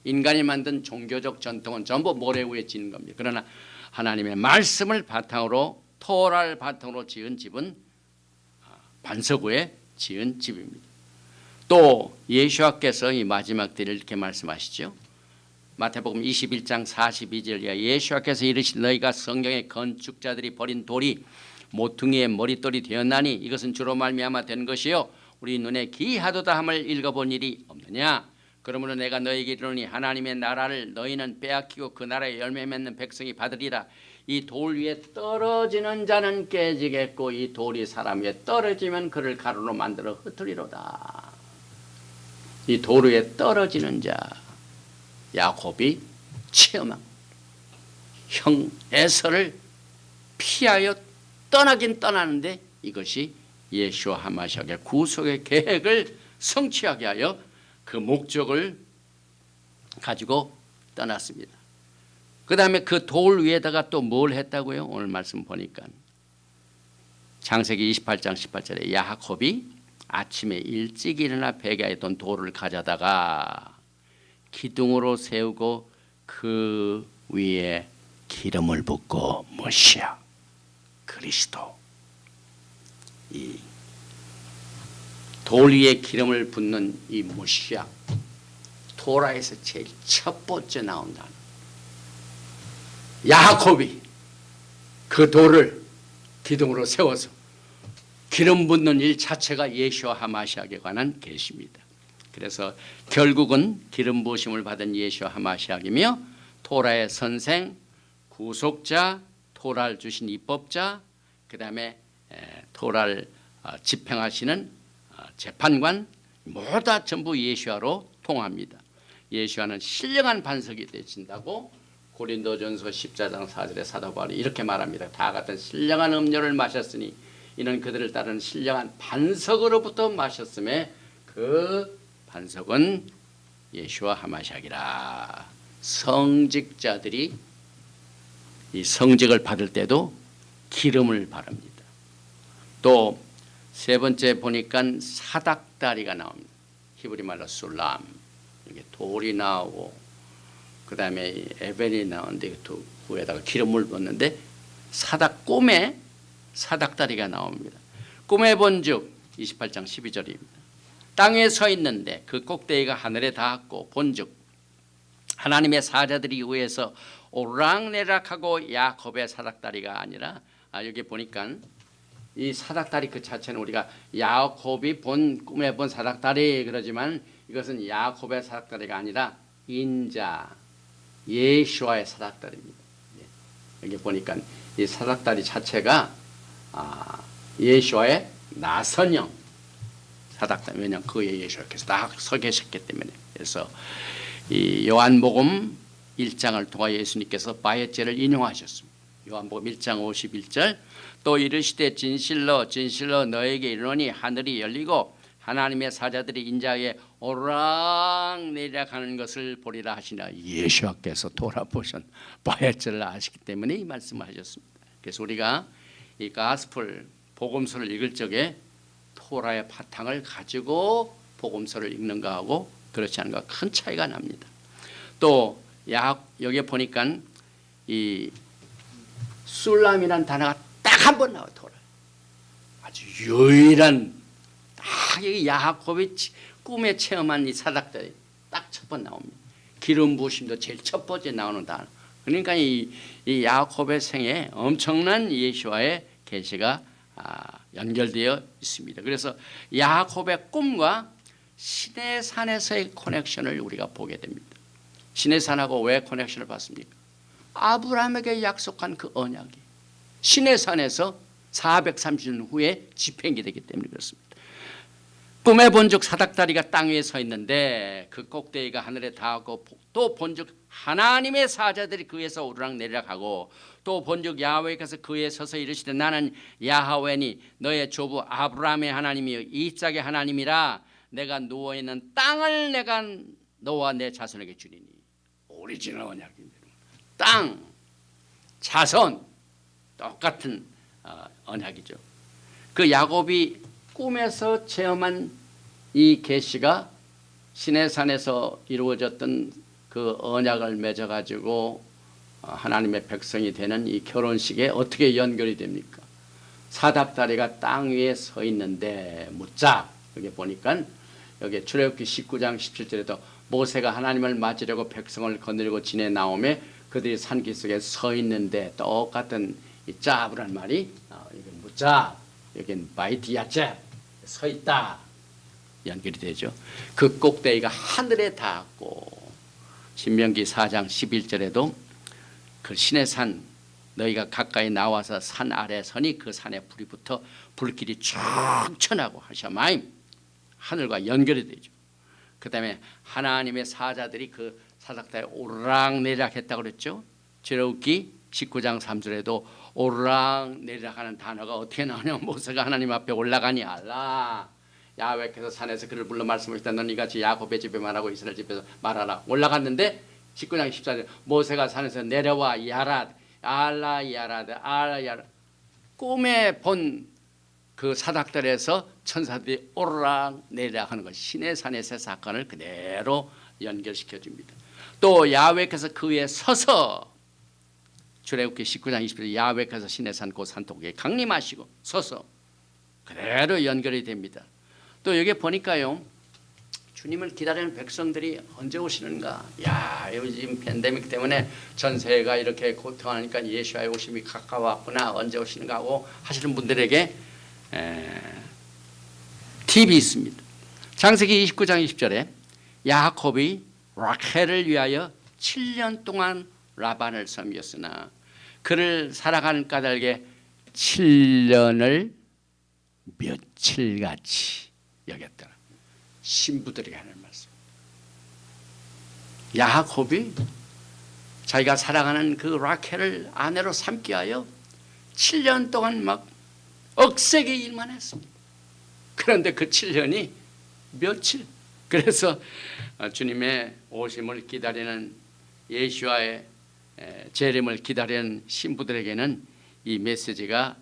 인간이 만든 종교적 전통은 전부 모래 위에 짓는 겁니다. 그러나 하나님의 말씀을 바탕으로 토라를 바탕으로 지은 집은 반석 위에 지은 집입니다. 또 예수께서 이 마지막 때를 이렇게 말씀하시죠. 마태복음 21장 42절 이하 예수께서 이르시되 너희가 성경의 건축자들이 버린 돌이 모퉁이의 머릿돌이 되었나니 이것은 주로 말미암아 된 것이요 우리 눈에 기하도다 함을 읽어본 일이 없느냐. 그러므로 내가 너희에게 이르노니 하나님의 나라를 너희는 빼앗기고 그 나라에 열매 맺는 백성이 받으리라. 이 돌 위에 떨어지는 자는 깨지겠고 이 돌이 사람 위에 떨어지면 그를 가루로 만들어 흩으리로다. 이 돌 위에 떨어지는 자 야곱이 체험한 형 에서를 피하여 떠나긴 떠나는데 이것이 예수와 하마시아의 구속의 계획을 성취하게 하여 그 목적을 가지고 떠났습니다. 그 다음에 그 돌 위에다가 또 뭘 했다고요? 오늘 말씀 보니까 창세기 28장 18절에 야곱이 아침에 일찍 일어나 베개에 던 돌을 가져다가 기둥으로 세우고 그 위에 기름을 붓고 메시아 그리스도 이 돌 위에 기름을 붓는 이 메시아 토라에서 제일 첫 번째 나온 단어. 야곱이 그 돌을 기둥으로 세워서 기름 붓는 일 자체가 예수와 하마시아에 관한 계시입니다. 그래서 결국은 기름 부으심을 받은 예수와 하마시아이며 토라의 선생, 구속자, 토라를 주신 입법자, 그 다음에 토라를 집행하시는 재판관 모두 다 전부 예수와로 통합니다. 예수와는 신령한 반석이 되신다고 고린도전서 14장 4절에 사도 바울이 이렇게 말합니다. 다 같은 신령한 음료를 마셨으니 이는 그들을 따르는 신령한 반석으로부터 마셨음에 그 반석은 예수와 하마시아이라. 성직자들이 이 성직을 받을 때도 기름을 바릅니다. 또 세 번째 보니까 사닥다리가 나옵니다. 히브리 말로 술람. 이게 돌이 나오고 그 다음에 에벤이 나오는데 또 위에다가 기름을 붓는데 꿈에 사닥다리가 나옵니다. 꿈에 본즉 28장 12절입니다. 땅에 서 있는데 그 꼭대기가 하늘에 닿았고 본즉 하나님의 사자들이 위에서 오락내락하고 야곱의 사닥다리가 아니라 여기 보니까 이 사닥다리 그 자체는 우리가 야곱이 꿈에 본 사닥다리 그러지만 이것은 야곱의 사닥다리가 아니라 인자 예수와의 사닥다리입니다. 여기 보니까 이 사닥다리 자체가 예수와의 나선형 사닥다리. 왜냐하면 그 위에 예수께서 딱 서 계셨기 때문에. 그래서 이 요한복음 1장을 통하여 예수님께서 바에제를 인용하셨습니다. 요한복음 1장 51절 또 이르시되 진실로 진실로 너에게 이르노니 하늘이 열리고 하나님의 사자들이 인자에 오르락내리락 하는 것을 보리라 하시나 예수께서 봐야 줄 아시기 때문에 이 말씀을 하셨습니다. 그래서 우리가 이 가스펠 복음서를 읽을 적에 토라의 바탕을 가지고 복음서를 읽는 거하고 그렇지 않은 거 큰 차이가 납니다. 또 여기에 보니까 이 술람이라는 단어가 딱 한 번 나와요. 토라. 아주 유일한 딱 여기 야곱이 꿈에 체험한 이 사닥들이 딱 첫 번 나옵니다. 기름 부으심도 제일 첫 번째 나오는 단어. 그러니까 이 야곱의 생에 엄청난 예수와의 계시가 연결되어 있습니다. 그래서 야곱의 꿈과 시내산에서의 커넥션을 우리가 보게 됩니다. 시내산하고 왜 커넥션을 받습니까? 아브라함에게 약속한 그 언약이 시내산에서 430년 후에 집행이 되기 때문에 그렇습니다. 꿈에 본즉 사닥다리가 땅 위에 서 있는데 그 꼭대기가 하늘에 닿았고 또 본즉 하나님의 사자들이 그 위에서 오르락내리락하고 또 본즉 야훼께서 그 위에 서서 이르시되 나는 야훼니 너의 조부 아브라함의 하나님이요 이삭의 하나님이라 내가 누워있는 땅을 내가 너와 내 자손에게 주리니. 오리지널 언약입니다. 땅, 자손 똑같은 언약이죠. 그 야곱이 꿈에서 체험한 이 계시가 시내산에서 이루어졌던 그 언약을 맺어가지고 하나님의 백성이 되는 이 결혼식에 어떻게 연결이 됩니까? 사닥다리가 땅 위에 서 있는데 묻자. 여기 보니까 여기 출애굽기 19장 17절에도 모세가 하나님을 맞으려고 백성을 거느리고 지내 나오매 그들이 산기 속에 서 있는데 똑같은 이 짜브란 말이 여기 묻자. 여기는 바이티야째 서 있다. 연결이 되죠. 그 꼭대기가 하늘에 닿았고 신명기 4장 11절에도 그 시내산 너희가 가까이 나와서 산 아래 서니 그 산에 불이 붙어 불길이 쭉 천하고 하샤마임 하늘과 연결이 되죠. 그 다음에 하나님의 사자들이 그 사닥다리에 오르락내리락 했다고 그랬죠. 출애굽기 19장 3절에도 오르락내리락 하는 단어가 어떻게 나오냐. 모세가 하나님 앞에 올라가니 알라 야훼께서 산에서 그를 불러 말씀하시다 너는 이같이 야곱의 집에 말하고 이스라엘 집에서 말하라. 올라갔는데 19장 14절 모세가 산에서 내려와 야랏 알라 야랏 알라 야랏 꿈에 본 그 사닥들에서 천사들이 오르락내리락 하는 것 시내산에서의 사건을 그대로 연결시켜 줍니다. 또 야훼께서 그 위에 서서 출애굽기 19장 20절 야훼께서 시내산 그 산독에 강림하시고 서서 그대로 연결이 됩니다. 또 여기 보니까요 주님을 기다리는 백성들이 언제 오시는가. 야 요즘 팬데믹 때문에 전 세계가 이렇게 고통하니까 예수와의 오심이 가까웠구나. 언제 오시는가 하고 하시는 분들에게 팁이 있습니다. 창세기 29장 20절에 야곱이 라켈을 위하여 7년 동안 라반을 섬겼으나 그를 살아가는 까닭에 7년을 며칠같이 여겼더라. 신부들에게 하는 말씀. 야곱이 자기가 살아가는 그 라켈을 아내로 삼기 위하여 7년 동안 막 억세게 일만 했습니다. 그런데 그 7년이 며칠. 그래서 주님의 오심을 기다리는 예수와의 재림을 기다리는 신부들에게는 이 메시지가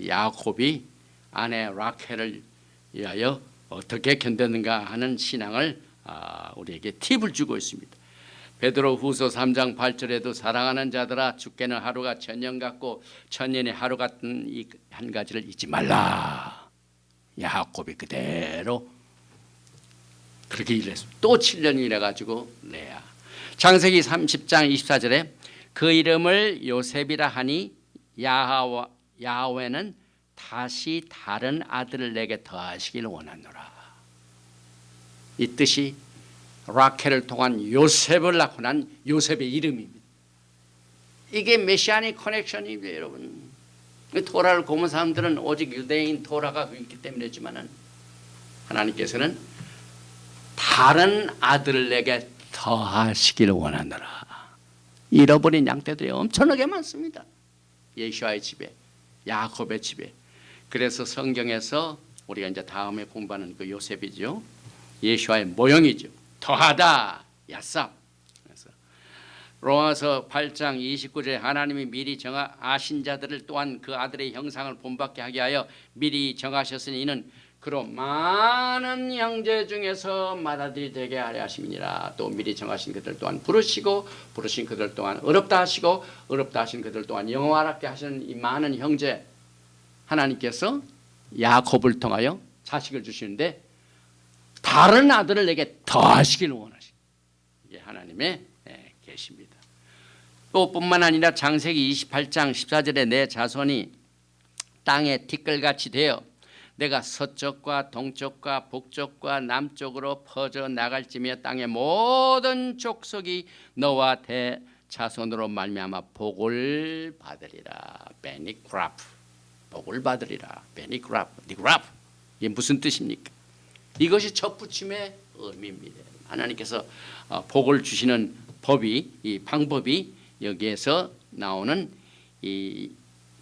야곱이 아내 라켈을 위하여 어떻게 견뎠는가 하는 신앙을 우리에게 팁을 주고 있습니다. 베드로 후서 3장 8절에도 사랑하는 자들아 주께는 하루가 천년 같고 천년이 하루 같은 이 한 가지를 잊지 말라. 야곱이 그대로 그렇게 일했습니다. 또 7년 일해가지고 레아. 창세기 30장 24절에 그 이름을 요셉이라 하니 야훼는 다시 다른 아들을 내게 더하시길 원하노라. 이 뜻이 라켈을 통한 요셉을 낳고 난 요셉의 이름입니다. 이게 메시아닉 커넥션입니다. 여러분. 토라를 고문 사람들은 오직 유대인 토라가 있기 때문이지만 하나님께서는 다른 아들을 내게 더하시기를 원하노라. 잃어버린 양떼들이 엄청나게 많습니다. 예수아의 집에 야곱의 집에. 그래서 성경에서 우리가 이제 다음에 공부하는 그 요셉이죠. 예수와의 모형이죠. 더하다 야삽. 그래서 로마서 8장 29절에 하나님이 미리 정하신 자들을 또한 그 아들의 형상을 본받게 하게 하여 미리 정하셨으니 이는 그로 많은 형제 중에서 맏아들이 되게 하려 하심이니라. 또 미리 정하신 그들 또한 부르시고 부르신 그들 또한 어렵다 하시고 어렵다 하신 그들 또한 영화롭게 하시는 이 많은 형제 하나님께서 야곱을 통하여 자식을 주시는데 다른 아들을 내게 더하시기를 원하시. 이게 하나님의 계십니다. 또 뿐만 아니라 창세기 28장 14절에 내 자손이 땅의 티끌같이 되어 내가 서쪽과 동쪽과 북쪽과 남쪽으로 퍼져 나갈지며 땅의 모든 족속이 너와 대자손으로 말미암아 복을 받으리라. 베니크라프 복을 받으리라. 베니크라프 니그라프 이게 무슨 뜻입니까? 이것이 젖붙임의 의미입니다. 하나님께서 복을 주시는 법이 이 방법이 여기에서 나오는 이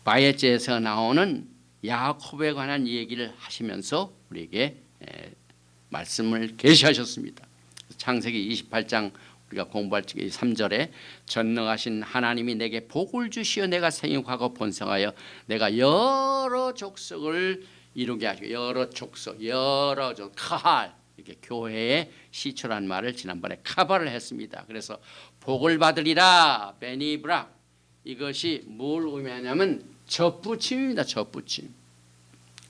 바에제에서 나오는 야곱에 관한 얘기를 하시면서 우리에게 말씀을 계시하셨습니다. 창세기 28장 우리가 공부할 때 3절에 전능하신 하나님이 내게 복을 주시어 내가 생육하고 번성하여 내가 여러 족속을 이루게 하시고 여러 족속 여러 족 카할 이렇게 교회의 시초란 말을 지난번에 카바를 했습니다. 그래서 복을 받으리라 베니브라 이것이 뭘 의미하냐면 젖붙임입니다. 젖붙임.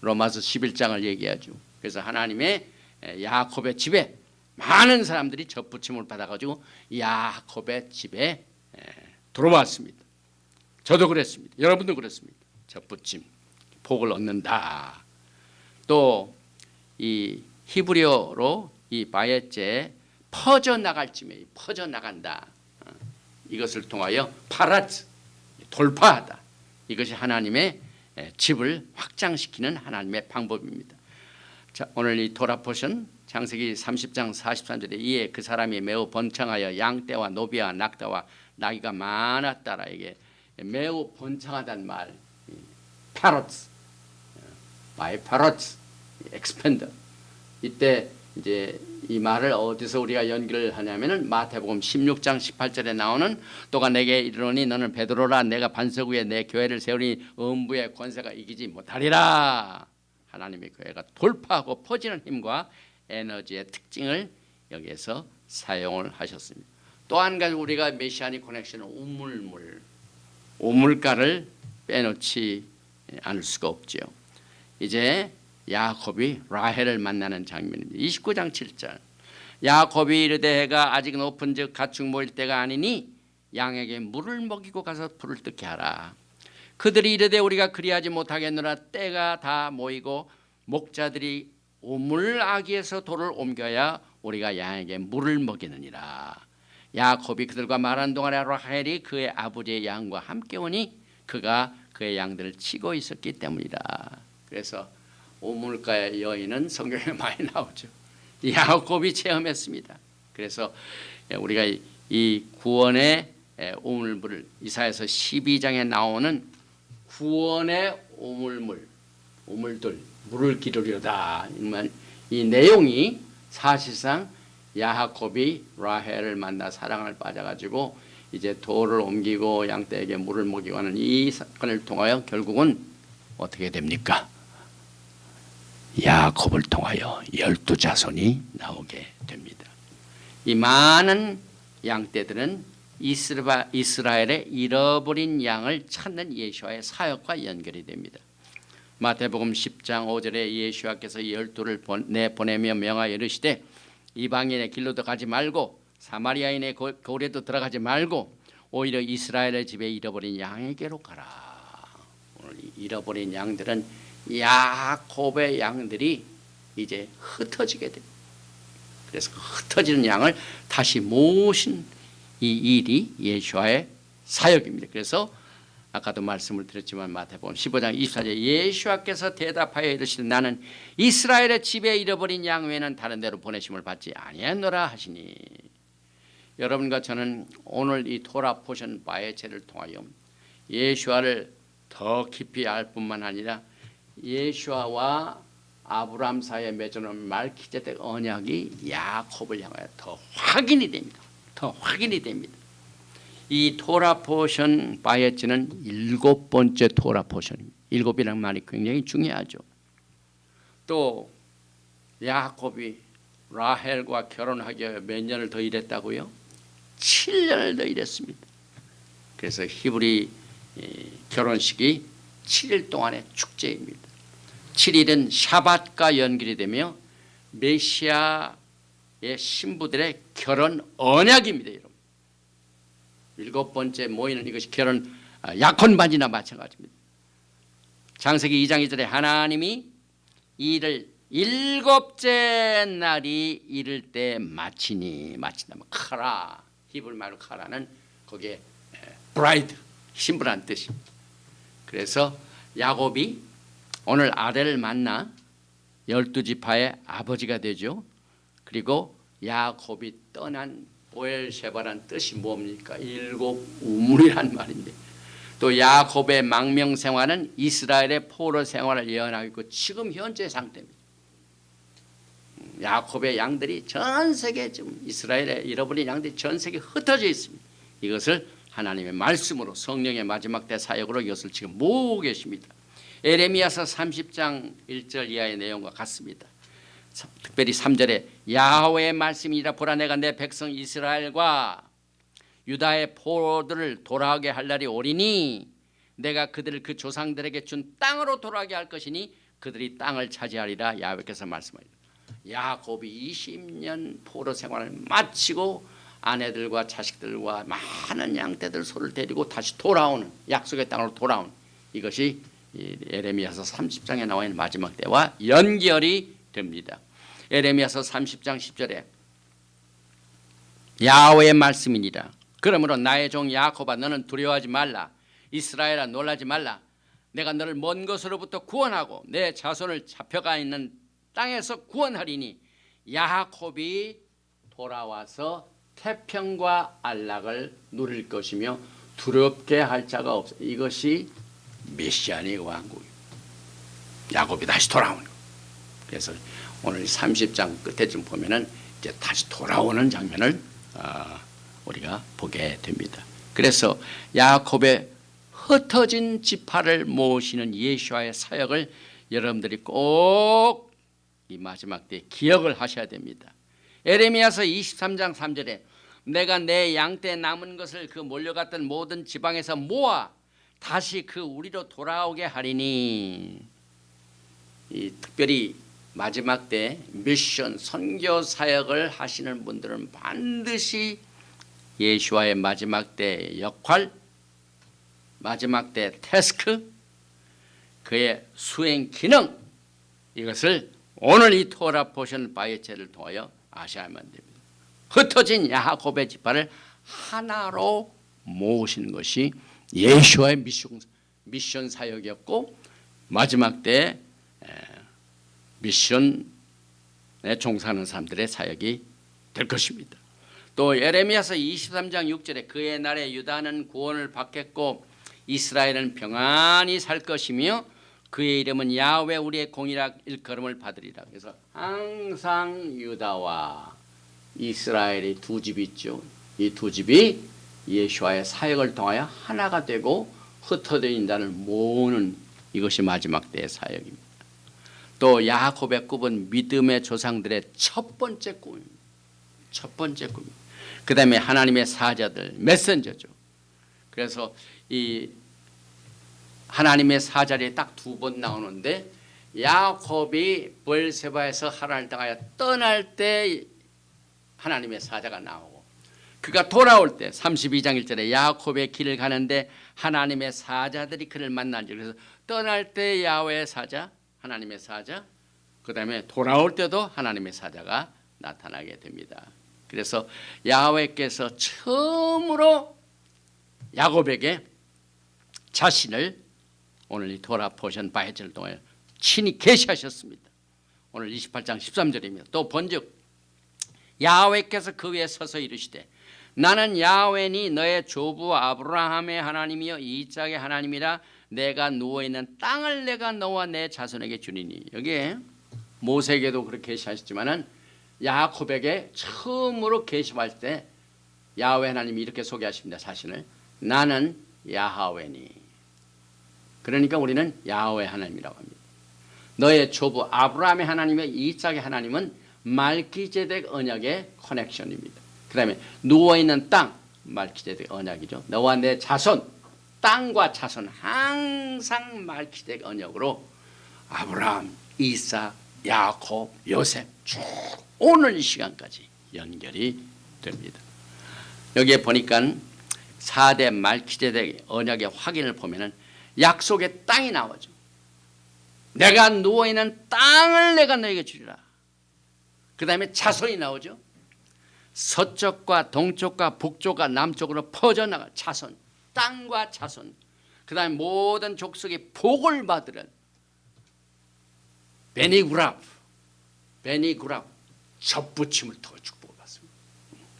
로마서 11장을 얘기하죠. 그래서 하나님의 야곱의 집에 많은 사람들이 젖붙임을 받아가지고 야곱의 집에 들어왔습니다. 저도 그랬습니다. 여러분도 그렇습니다. 젖붙임, 복을 얻는다. 또 이 히브리어로 이 바에제 퍼져 나갈 쯤에 퍼져 나간다. 이것을 통하여 파라츠 돌파하다. 이것이 하나님의 집을 확장시키는 하나님의 방법입니다. 자, 오늘 이 토라 포션 창세기 30장 43절에 이에 그 사람이 매우 번창하여 양떼와 노비와 낙타와 나귀가 많았다라. 이게 매우 번창하다는 말 파로츠 마이 파로츠 expand. 이때 이제 이 말을 어디서 우리가 연결을 하냐면은 마태복음 16장 18절에 나오는 또가 내게 이르노니 너는 베드로라 내가 반석 위에 내 교회를 세우니 음부의 권세가 이기지 못하리라. 하나님의 교회가 돌파하고 퍼지는 힘과 에너지의 특징을 여기에서 사용을 하셨습니다. 또 한 가지 우리가 메시아닉 커넥션은 우물가를 빼놓지 않을 수가 없죠. 이제 야곱이 라헬을 만나는 장면입니다. 29장 7절 야곱이 이르되 해가 아직 높은즉 가축 모일 때가 아니니 양에게 물을 먹이고 가서 풀을 뜯게 하라. 그들이 이르되 우리가 그리하지 못하겠노라. 때가 다 모이고 목자들이 우물 아기에서 돌을 옮겨야 우리가 양에게 물을 먹이느니라. 야곱이 그들과 말한 동안에 라헬이 그의 아버지의 양과 함께 오니 그가 그의 양들을 치고 있었기 때문이다. 그래서 우물가의 여인은 성경에 많이 나오죠. 야곱이 체험했습니다. 그래서 우리가 이 구원의 우물물을 이사야서 12장에 나오는 구원의 우물들 물을 기르려다 이 내용이 사실상 야곱이 라헬을 만나 사랑을 빠져가지고 이제 돌을 옮기고 양떼에게 물을 먹이고 하는 이 사건을 통하여 결국은 어떻게 됩니까? 야곱을 통하여 12자손이 나오게 됩니다. 이 많은 양떼들은 이스라엘의 잃어버린 양을 찾는 예수와의 사역과 연결이 됩니다. 마태복음 10장 5절에 예수와께서 12를 내보내며 명하여 이르시되 이방인의 길로도 가지 말고 사마리아인의 고래도 들어가지 말고 오히려 이스라엘의 집에 잃어버린 양에게로 가라. 오늘 잃어버린 양들은 야곱의 양들이 이제 흩어지게 됩니다. 그래서 그 흩어지는 양을 다시 모으신 이 일이 예수와의 사역입니다. 그래서 아까도 말씀을 드렸지만 마태복음 15장 24절에 예수와께서 대답하여 이르시되 나는 이스라엘의 집에 잃어버린 양 외에는 다른 데로 보내심을 받지 아니하노라 하시니. 여러분과 저는 오늘 이 토라 포션 바에제를 통하여 예수와를 더 깊이 알 뿐만 아니라 예수와와 아브라함 사이에 맺어놓은 말키제덱 언약이 야곱을 향하여 더 확인이 됩니다. 더 확인이 됩니다. 이 토라 포션 바이에츠는 7번째 토라 포션입니다. 7이라는 말이 굉장히 중요하죠. 또 야곱이 라헬과 결혼하기 위해 몇 년을 더 일했다고요? 7년을 더 일했습니다. 그래서 히브리 결혼식이 7일 동안의 축제입니다. 7일은 샤밧과 연결이 되며 메시아의 신부들의 결혼 언약입니다. 여러분. 7번째 모이는 이것이 결혼 약혼반지나 마찬가지입니다. 창세기 2장 2절에 하나님이 이를 7째 날이 이를 때 마친다면 카라, 히브리 말로 카라는 거기에 브라이드, 신부란 뜻입니다. 그래서 야곱이 오늘 아델을 만나 12지파의 아버지가 되죠. 그리고 야곱이 떠난 보엘셰바란 뜻이 뭡니까? 7 우물이란 말인데, 또 야곱의 망명 생활은 이스라엘의 포로 생활을 예언하고 있고 지금 현재 상태입니다. 야곱의 양들이 전 세계, 지금 이스라엘에 잃어버린 양들이 전 세계에 흩어져 있습니다. 이것을 하나님의 말씀으로, 성령의 마지막 때 사역으로 이것을 지금 모으고 계십니다. 에레미야서 30장 1절 이하의 내용과 같습니다. 특별히 3절에 야훼의 말씀이라, 보라 내가 내 백성 이스라엘과 유다의 포로들을 돌아오게 할 날이 오리니 내가 그들을 그 조상들에게 준 땅으로 돌아오게 할 것이니 그들이 땅을 차지하리라. 야훼께서 말씀하십니다. 야곱이 20년 포로 생활을 마치고 아내들과 자식들과 많은 양떼들 소를 데리고 다시 돌아오는, 약속의 땅으로 돌아오는, 이것이 에레미야서 30장에 나와 있는 마지막 때와 연결이 됩니다. 에레미야서 30장 10절에 야훼의 말씀이니라. 그러므로 나의 종 야곱아 너는 두려워하지 말라. 이스라엘아 놀라지 말라. 내가 너를 먼 곳으로부터 구원하고 내 자손을 잡혀가 있는 땅에서 구원하리니 야곱이 돌아와서 태평과 안락을 누릴 것이며 두렵게 할 자가 없어. 이것이 메시아의 왕국입니다. 야곱이 다시 돌아오는 것. 그래서 오늘 30장 끝에 좀 보면은 이제 다시 돌아오는 장면을 우리가 보게 됩니다. 그래서 야곱의 흩어진 지파를 모으시는 예수와의 사역을 여러분들이 꼭 이 마지막 때 기억을 하셔야 됩니다. 에레미야서 23장 3절에 내가 내 양떼 남은 것을 그 몰려갔던 모든 지방에서 모아 다시 그 우리로 돌아오게 하리니, 이 특별히 마지막 때 미션 선교 사역을 하시는 분들은 반드시 예수와의 마지막 때 역할, 마지막 때 태스크, 그의 수행 기능, 이것을 오늘 이 토라 포션 바이에체를 통하여 아셔야만 됩니다. 흩어진 야곱의 지파를 하나로 모으시는 것이 예수와의 미션 사역이었고 마지막 때 미션에 종사하는 사람들의 사역이 될 것입니다. 또 예레미야서 23장 6절에 그의 날에 유다는 구원을 받겠고 이스라엘은 평안히 살 것이며 그의 이름은 야훼 우리의 공이라 일컬음을 받으리라. 그래서 항상 유다와 이스라엘이 두 집이 있죠. 이 두 집이 예수와의 사역을 통하여 하나가 되고 흩어져 있는 자를 모으는, 이것이 마지막 때의 사역입니다. 또 야곱의 꿈은 믿음의 조상들의 첫 번째 꿈입니다. 첫 번째 꿈. 그 다음에 하나님의 사자들, 메신저죠. 그래서 이 하나님의 사자리 딱 2번 나오는데 야곱이 브엘세바에서 하란을 당하여 떠날 때 하나님의 사자가 나오고, 그가 돌아올 때 32장 1절에 야곱의 길을 가는데 하나님의 사자들이 그를 만나지. 그래서 떠날 때 야훼의 사자, 하나님의 사자, 그 다음에 돌아올 때도 하나님의 사자가 나타나게 됩니다. 그래서 야훼께서 처음으로 야곱에게 자신을 오늘 이 토라 포션 바이에체를 통해 친히 계시하셨습니다. 오늘 28장 13절입니다. 또 본즉 야훼께서 그 위에 서서 이르시되 나는 야훼니 너의 조부 아브라함의 하나님이여 이삭의 하나님이라. 내가 누워있는 땅을 내가 너와 내 자손에게 주리니. 여기에 모세에게도 그렇게 계시하셨지만은 야곱에게 처음으로 계시할 때 야훼 하나님이 이렇게 소개하십니다. 자신을 나는 야하웨니. 그러니까 우리는 야훼 하나님이라고 합니다. 너의 조부 아브라함의 하나님의 이삭의 하나님은 말기제덱 언약의 커넥션입니다. 그 다음에 누워있는 땅 말기제덱 언약이죠. 너와 내 자손 땅과 자손 항상 말기제덱 언약으로 아브라함, 이삭, 야곱, 요셉 쭉 오늘 이 시간까지 연결이 됩니다. 여기에 보니까 4대 말기제덱 언약의 확인을 보면은 약속의 땅이 나오죠. 내가 누워있는 땅을 내가 너에게 주리라. 그 다음에 자손이 나오죠. 서쪽과 동쪽과 북쪽과 남쪽으로 퍼져나갈 자손, 땅과 자손. 그 다음에 모든 족속이 복을 받으는 베니구랍, 접붙임을 통해 축복을 받습니다.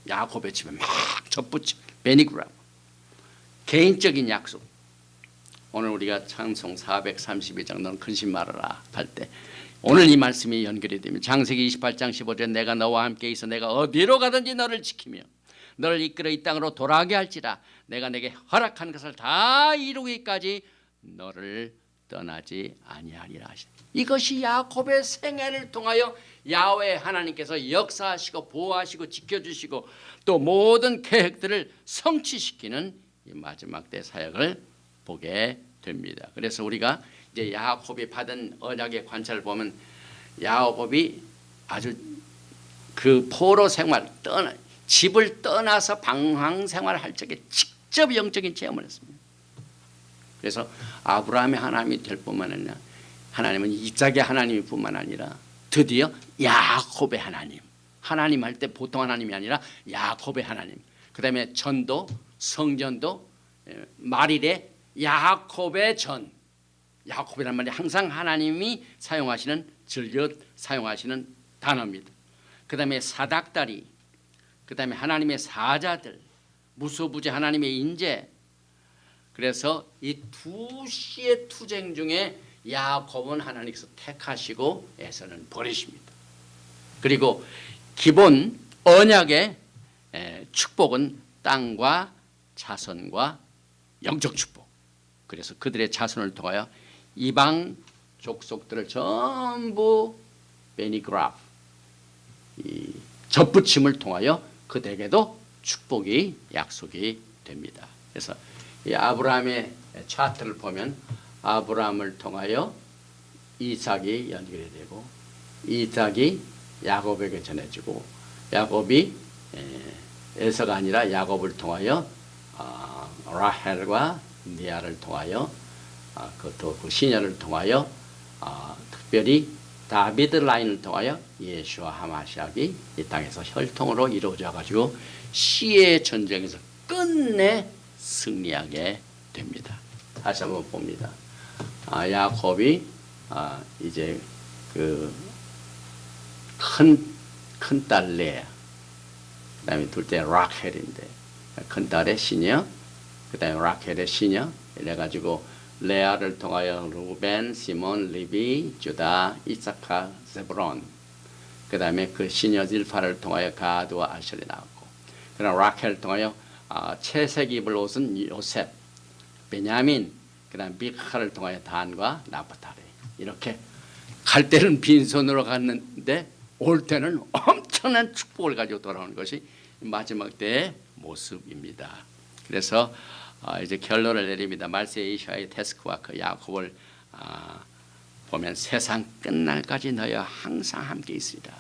야곱의 집에 막 접붙임, 베니구랍. 개인적인 약속. 오늘 우리가 찬송 432장 너는 근심 말아라 할 때 오늘 이 말씀이 연결이 되면 창세기 28장 15절에 내가 너와 함께 있어 내가 어디로 가든지 너를 지키며 너를 이끌어 이 땅으로 돌아가게 할지라 내가 내게 허락한 것을 다 이루기까지 너를 떠나지 아니하리라 하시니 이것이 야곱의 생애를 통하여 야훼 하나님께서 역사하시고 보호하시고 지켜주시고 또 모든 계획들을 성취시키는 이 마지막 때 사역을 보게 됩니다. 그래서 우리가 이제 야곱이 받은 언약의 관찰을 보면 야곱이 아주 그 포로 생활 집을 떠나서 방황 생활할 적에 직접 영적인 체험을 했습니다. 그래서 아브라함의 하나님이 될 뿐만 아니라 하나님은 이삭의 하나님뿐만 아니라 드디어 야곱의 하나님 할 때 보통 하나님이 아니라 야곱의 하나님. 그 다음에 전도 성전도 말일에 야곱의 전, 야곱이란 말이 항상 하나님이 사용하시는 즐겨 사용하시는 단어입니다. 그 다음에 사닥다리, 그 다음에 하나님의 사자들, 무소부지 하나님의 인재. 그래서 이 두 시의 투쟁 중에 야곱은 하나님께서 택하시고 에서는 버리십니다. 그리고 기본 언약의 축복은 땅과 자손과 영적 축복. 그래서 그들의 자손을 통하여 이방 족속들을 전부 베니그랍 이 접붙임을 통하여 그들에게도 축복이 약속이 됩니다. 그래서 이 아브라함의 차트를 보면 아브라함을 통하여 이삭이 연결이 되고 이삭이 야곱에게 전해지고 야곱이 에서가 아니라 야곱을 통하여 라헬과 리아를 통하여 그것도 그 시녀를 통하여 특별히 다비드 라인을 통하여 예수와 하마시아기 이 땅에서 혈통으로 이루어져 가지고 시의 전쟁에서 끝내 승리하게 됩니다. 다시 한번 봅니다. 야곱이 이제 그 큰 딸 레아, 그다음에 둘째 라켈인데 큰 딸의 시녀, 그다음에 라켈의 시녀 이래 가지고 레아를 통하여 루벤, 시몬, 리비, 주다, 이사카, 세브론. 그다음에 그 시녀 질파를 통하여 가드와 아셀이 나왔고, 그다음 라켈을 통하여 채색 입을 옷은 요셉, 베냐민, 그다음 비카를 통하여 단과 나프탈리. 이렇게 갈 때는 빈손으로 갔는데 올 때는 엄청난 축복을 가지고 돌아오는 것이 마지막 때의 모습입니다. 그래서 이제 결론을 내립니다. 말세이샤의 테스크와크 야곱을 보면 세상 끝날까지 너희와 항상 함께 있으리라.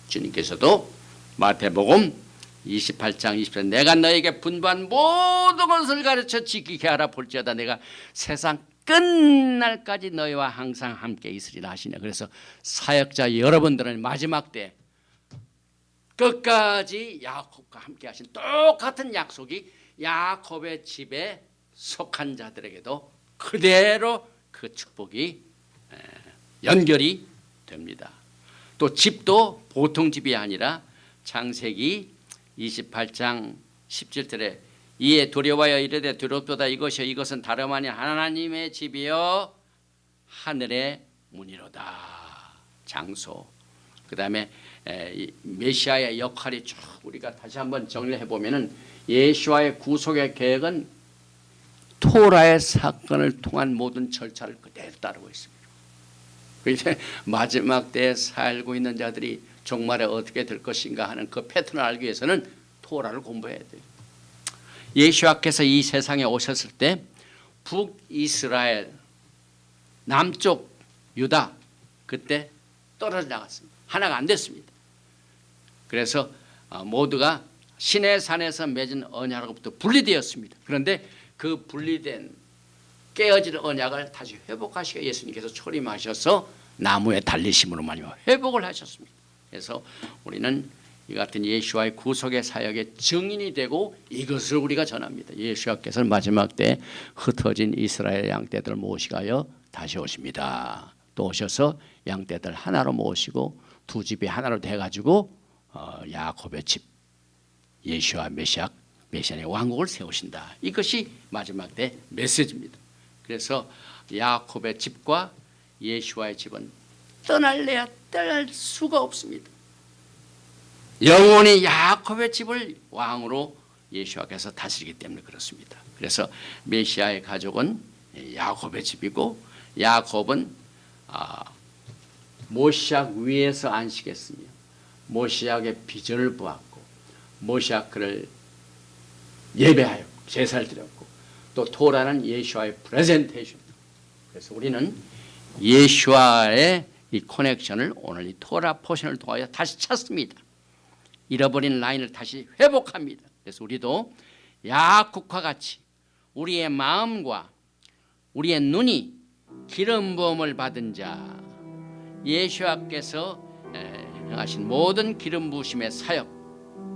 주님께서도 마태복음 28장 20절 내가 너에게 분부한 모든 것을 가르쳐 지키게 하라. 볼지어다 내가 세상 끝날까지 너희와 항상 함께 있으리라 하시네. 그래서 사역자 여러분들은 마지막 때 끝까지 야곱과 함께 하신 똑같은 약속이 야곱의 집에 속한 자들에게도 그대로 그 축복이 연결이 됩니다. 또 집도 보통 집이 아니라 창세기 28장 17절에 이에 두려워하여 이르되 두렵도다 이것이여 이것은 다름 아닌 하나님의 집이여 하늘의 문이로다. 장소, 그 다음에 메시아의 역할이 쭉 우리가 다시 한번 정리해 보면은 예수와의 구속의 계획은 토라의 사건을 통한 모든 절차를 그대로 따르고 있습니다. 이제 마지막 때에 살고 있는 자들이 종말에 어떻게 될 것인가 하는 그 패턴을 알기 위해서는 토라를 공부해야 돼요. 예수와께서 이 세상에 오셨을 때 북이스라엘, 남쪽 유다 그때 떨어져 나갔습니다. 하나가 안 됐습니다. 그래서 모두가 시내 산에서 맺은 언약으로부터 분리되었습니다. 그런데 그 분리된 깨어진 언약을 다시 회복하시게 예수님께서 초림하셔서 나무에 달리심으로 말미암아 회복을 하셨습니다. 그래서 우리는 이 같은 예수와의 구속의 사역의 증인이 되고 이것을 우리가 전합니다. 예수께서는 마지막 때 흩어진 이스라엘 양떼들을 모시가여 다시 오십니다. 또 오셔서 양떼들 하나로 모시고 두 집이 하나로 돼가지고 야곱의 집 예수와 메시아의 왕국을 세우신다. 이것이 마지막 때 메시지입니다. 그래서 야곱의 집과 예수와의 집은 떠날래야 떠날 수가 없습니다. 영원히 야곱의 집을 왕으로 예수와께서 다스리기 때문에 그렇습니다. 그래서 메시아의 가족은 야곱의 집이고 야곱은 모시악 위에서 안식했으며 모시악의 비전을 보았고 모시악 그를 예배하였고 제사를 드렸고 또 토라는 예수와의 프레젠테이션. 그래서 우리는 예수와의 이 커넥션을 오늘 이 토라 포션을 통하여 다시 찾습니다. 잃어버린 라인을 다시 회복합니다. 그래서 우리도 야곱과 같이 우리의 마음과 우리의 눈이 기름 부음을 받은 자 예수께서 행하신 모든 기름 부으심의 사역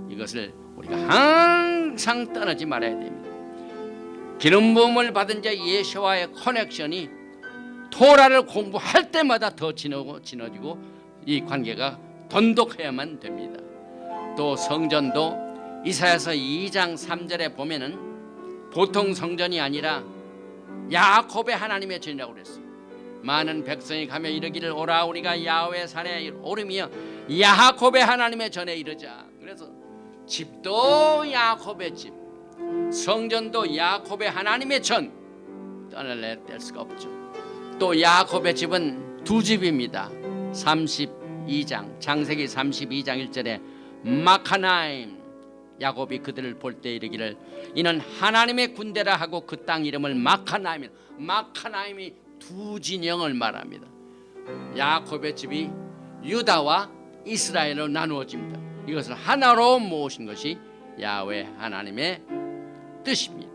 이것을 우리가 항상 떠나지 말아야 됩니다. 기름 부음을 받은 자 예수와의 커넥션이 토라를 공부할 때마다 더 진해지고 이 관계가 돈독해야만 됩니다. 또 성전도 이사야서 2장 3절에 보면은 보통 성전이 아니라 야곱의 하나님의 전이라고 그랬어요. 많은 백성이 가며 이르기를 오라 우리가 야훼 산에 오르며 야곱의 하나님의 전에 이르자. 그래서 집도 야곱의 집, 성전도 야곱의 하나님의 전 떠날래 뗄 수가 없죠. 또 야곱의 집은 두 집입니다. 32장 창세기 32장 1절에 마카나임 야곱이 그들을 볼 때 이르기를 이는 하나님의 군대라 하고 그 땅 이름을 마카나임이 두 진영을 말합니다. 야곱의 집이 유다와 이스라엘로 나누어집니다. 이것을 하나로 모으신 것이 야훼 하나님의 뜻입니다.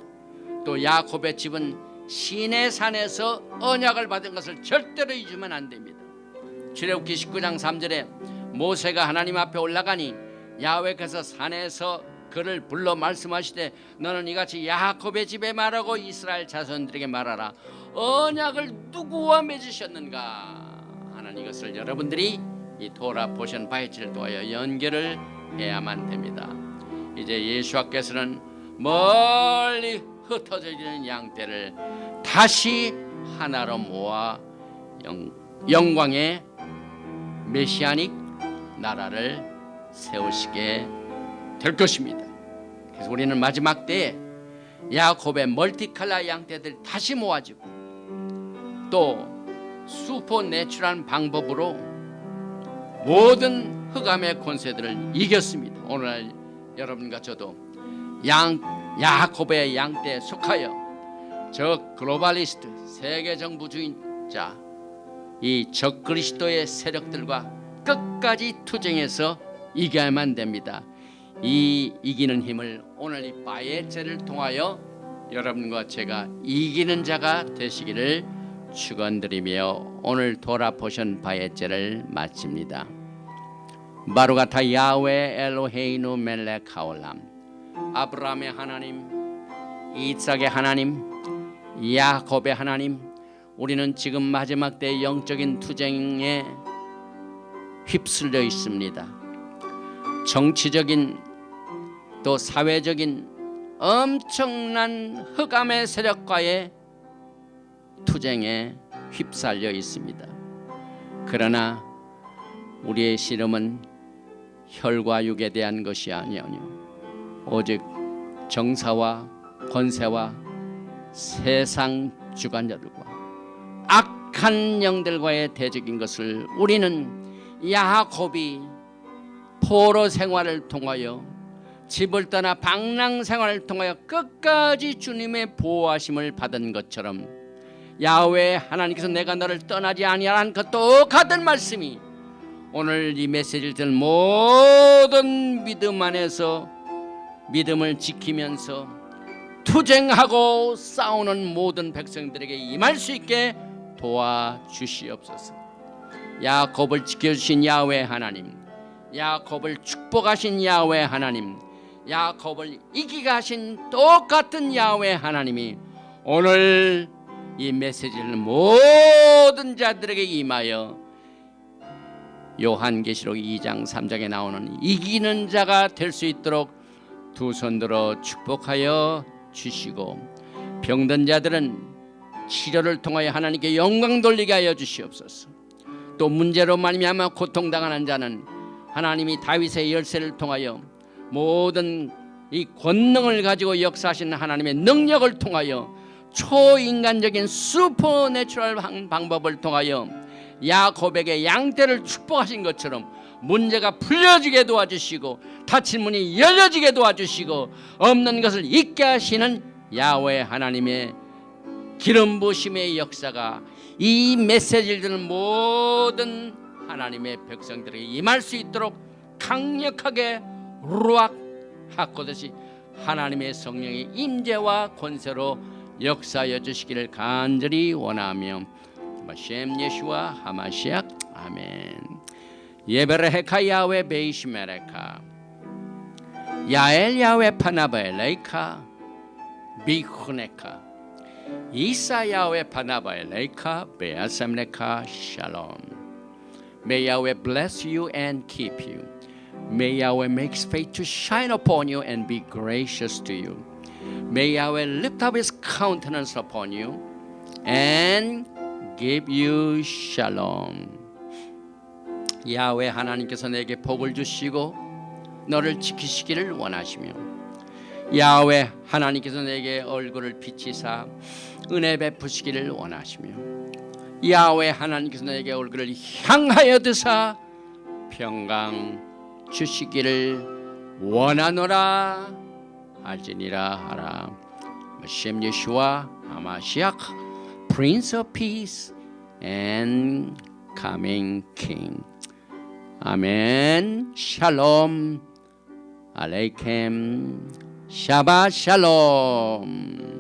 또 야곱의 집은 시내 산에서 언약을 받은 것을 절대로 잊으면 안 됩니다. 출애굽기 19장 3절에 모세가 하나님 앞에 올라가니 야훼께서 산에서 그를 불러 말씀하시되 너는 이같이 야곱의 집에 말하고 이스라엘 자손들에게 말하라. 언약을 누구와 맺으셨는가 하는 이것을 여러분들이 이 토라 포션 바이치를 통하여 연결을 해야만 됩니다. 이제 예수께서는 멀리 흩어져 있는 양떼를 다시 하나로 모아 영광의 메시아닉 나라를 세우시게 될 것입니다. 그래서 우리는 마지막 때에 야곱의 멀티컬러 양떼들 다시 모아지고 또 슈퍼내추럴한 방법으로 모든 흑암의 권세들을 이겼습니다. 오늘 여러분과 저도 야곱의 양떼에 속하여 저 글로벌리스트 세계 정부주의자 이 적그리스도의 세력들과 끝까지 투쟁해서 이겨야만 됩니다. 이 이기는 힘을 오늘 이 바예제를 통하여 여러분과 제가 이기는 자가 되시기를 축원드리며 오늘 토라 포션 바예제를 마칩니다. 바루가타 야훼 엘로헤이누 멜렉 하올람 아브라함의 하나님, 이삭의 하나님, 야곱의 하나님, 우리는 지금 마지막 때 영적인 투쟁에 휩쓸려 있습니다. 정치적인 또 사회적인 엄청난 흑암의 세력과의 투쟁에 휩쓸려 있습니다. 그러나 우리의 씨름은 혈과 육에 대한 것이 아니오뇨 오직 정사와 권세와 세상 주관자들과 악한 영들과의 대적인 것을 우리는 야곱이 포로 생활을 통하여 집을 떠나 방랑 생활을 통하여 끝까지 주님의 보호하심을 받은 것처럼 야훼 하나님께서 내가 너를 떠나지 아니하라는 그 똑같은 말씀이 오늘 이 메시지를 듣는 모든 믿음 안에서 믿음을 지키면서 투쟁하고 싸우는 모든 백성들에게 임할 수 있게 도와주시옵소서. 야곱을 지켜주신 야훼 하나님, 야곱을 축복하신 야훼 하나님, 야곱을 이기게 하신 똑같은 야훼 하나님이 오늘 이 메시지를 모든 자들에게 임하여 요한계시록 2장 3장에 나오는 이기는 자가 될 수 있도록 두 손 들어 축복하여 주시고 병든 자들은 치료를 통하여 하나님께 영광 돌리게 하여 주시옵소서. 또 문제로 말미암아 고통당하는 자는 하나님이 다윗의 열쇠를 통하여 모든 이 권능을 가지고 역사하시는 하나님의 능력을 통하여 초인간적인 슈퍼내추럴 방법을 통하여 야곱에게 양떼를 축복하신 것처럼 문제가 풀려지게 도와주시고 닫힌 문이 열려지게 도와주시고 없는 것을 있게 하시는 야훼 하나님의 기름 부으심의 역사가 이 메시지를 듣는 모든 하나님의 백성들에게 임할 수 있도록 강력하게 루악 하코듯이 하나님의 성령의 임재와 권세로 역사하여 주시기를 간절히 원하며 셴 예슈아 하마시악 아멘. 예베레헤카 야훼 베이시메레카 야엘 야훼 파나바엘레이카 비후네카 이사 야훼 파나바엘레이카 베아셈레카 샬롬. May Yahweh bless you and keep you. May Yahweh make his face to shine upon you and be gracious to you. May Yahweh lift up his countenance upon you and give you shalom. 야훼 하나님께서 내게 복을 주시고 너를 지키시기를 원하시며 야훼 하나님께서 내게 얼굴을 비치사 은혜 베푸시기를 원하시며 야훼 하나님께서 내게 얼굴을 향하여 드사 평강 주시기를 원하노라 할지니라 하라. 셴 예슈아 하마시악 Prince of Peace and Coming King. 아멘. 샬롬 알레이켐 샤바 샬롬.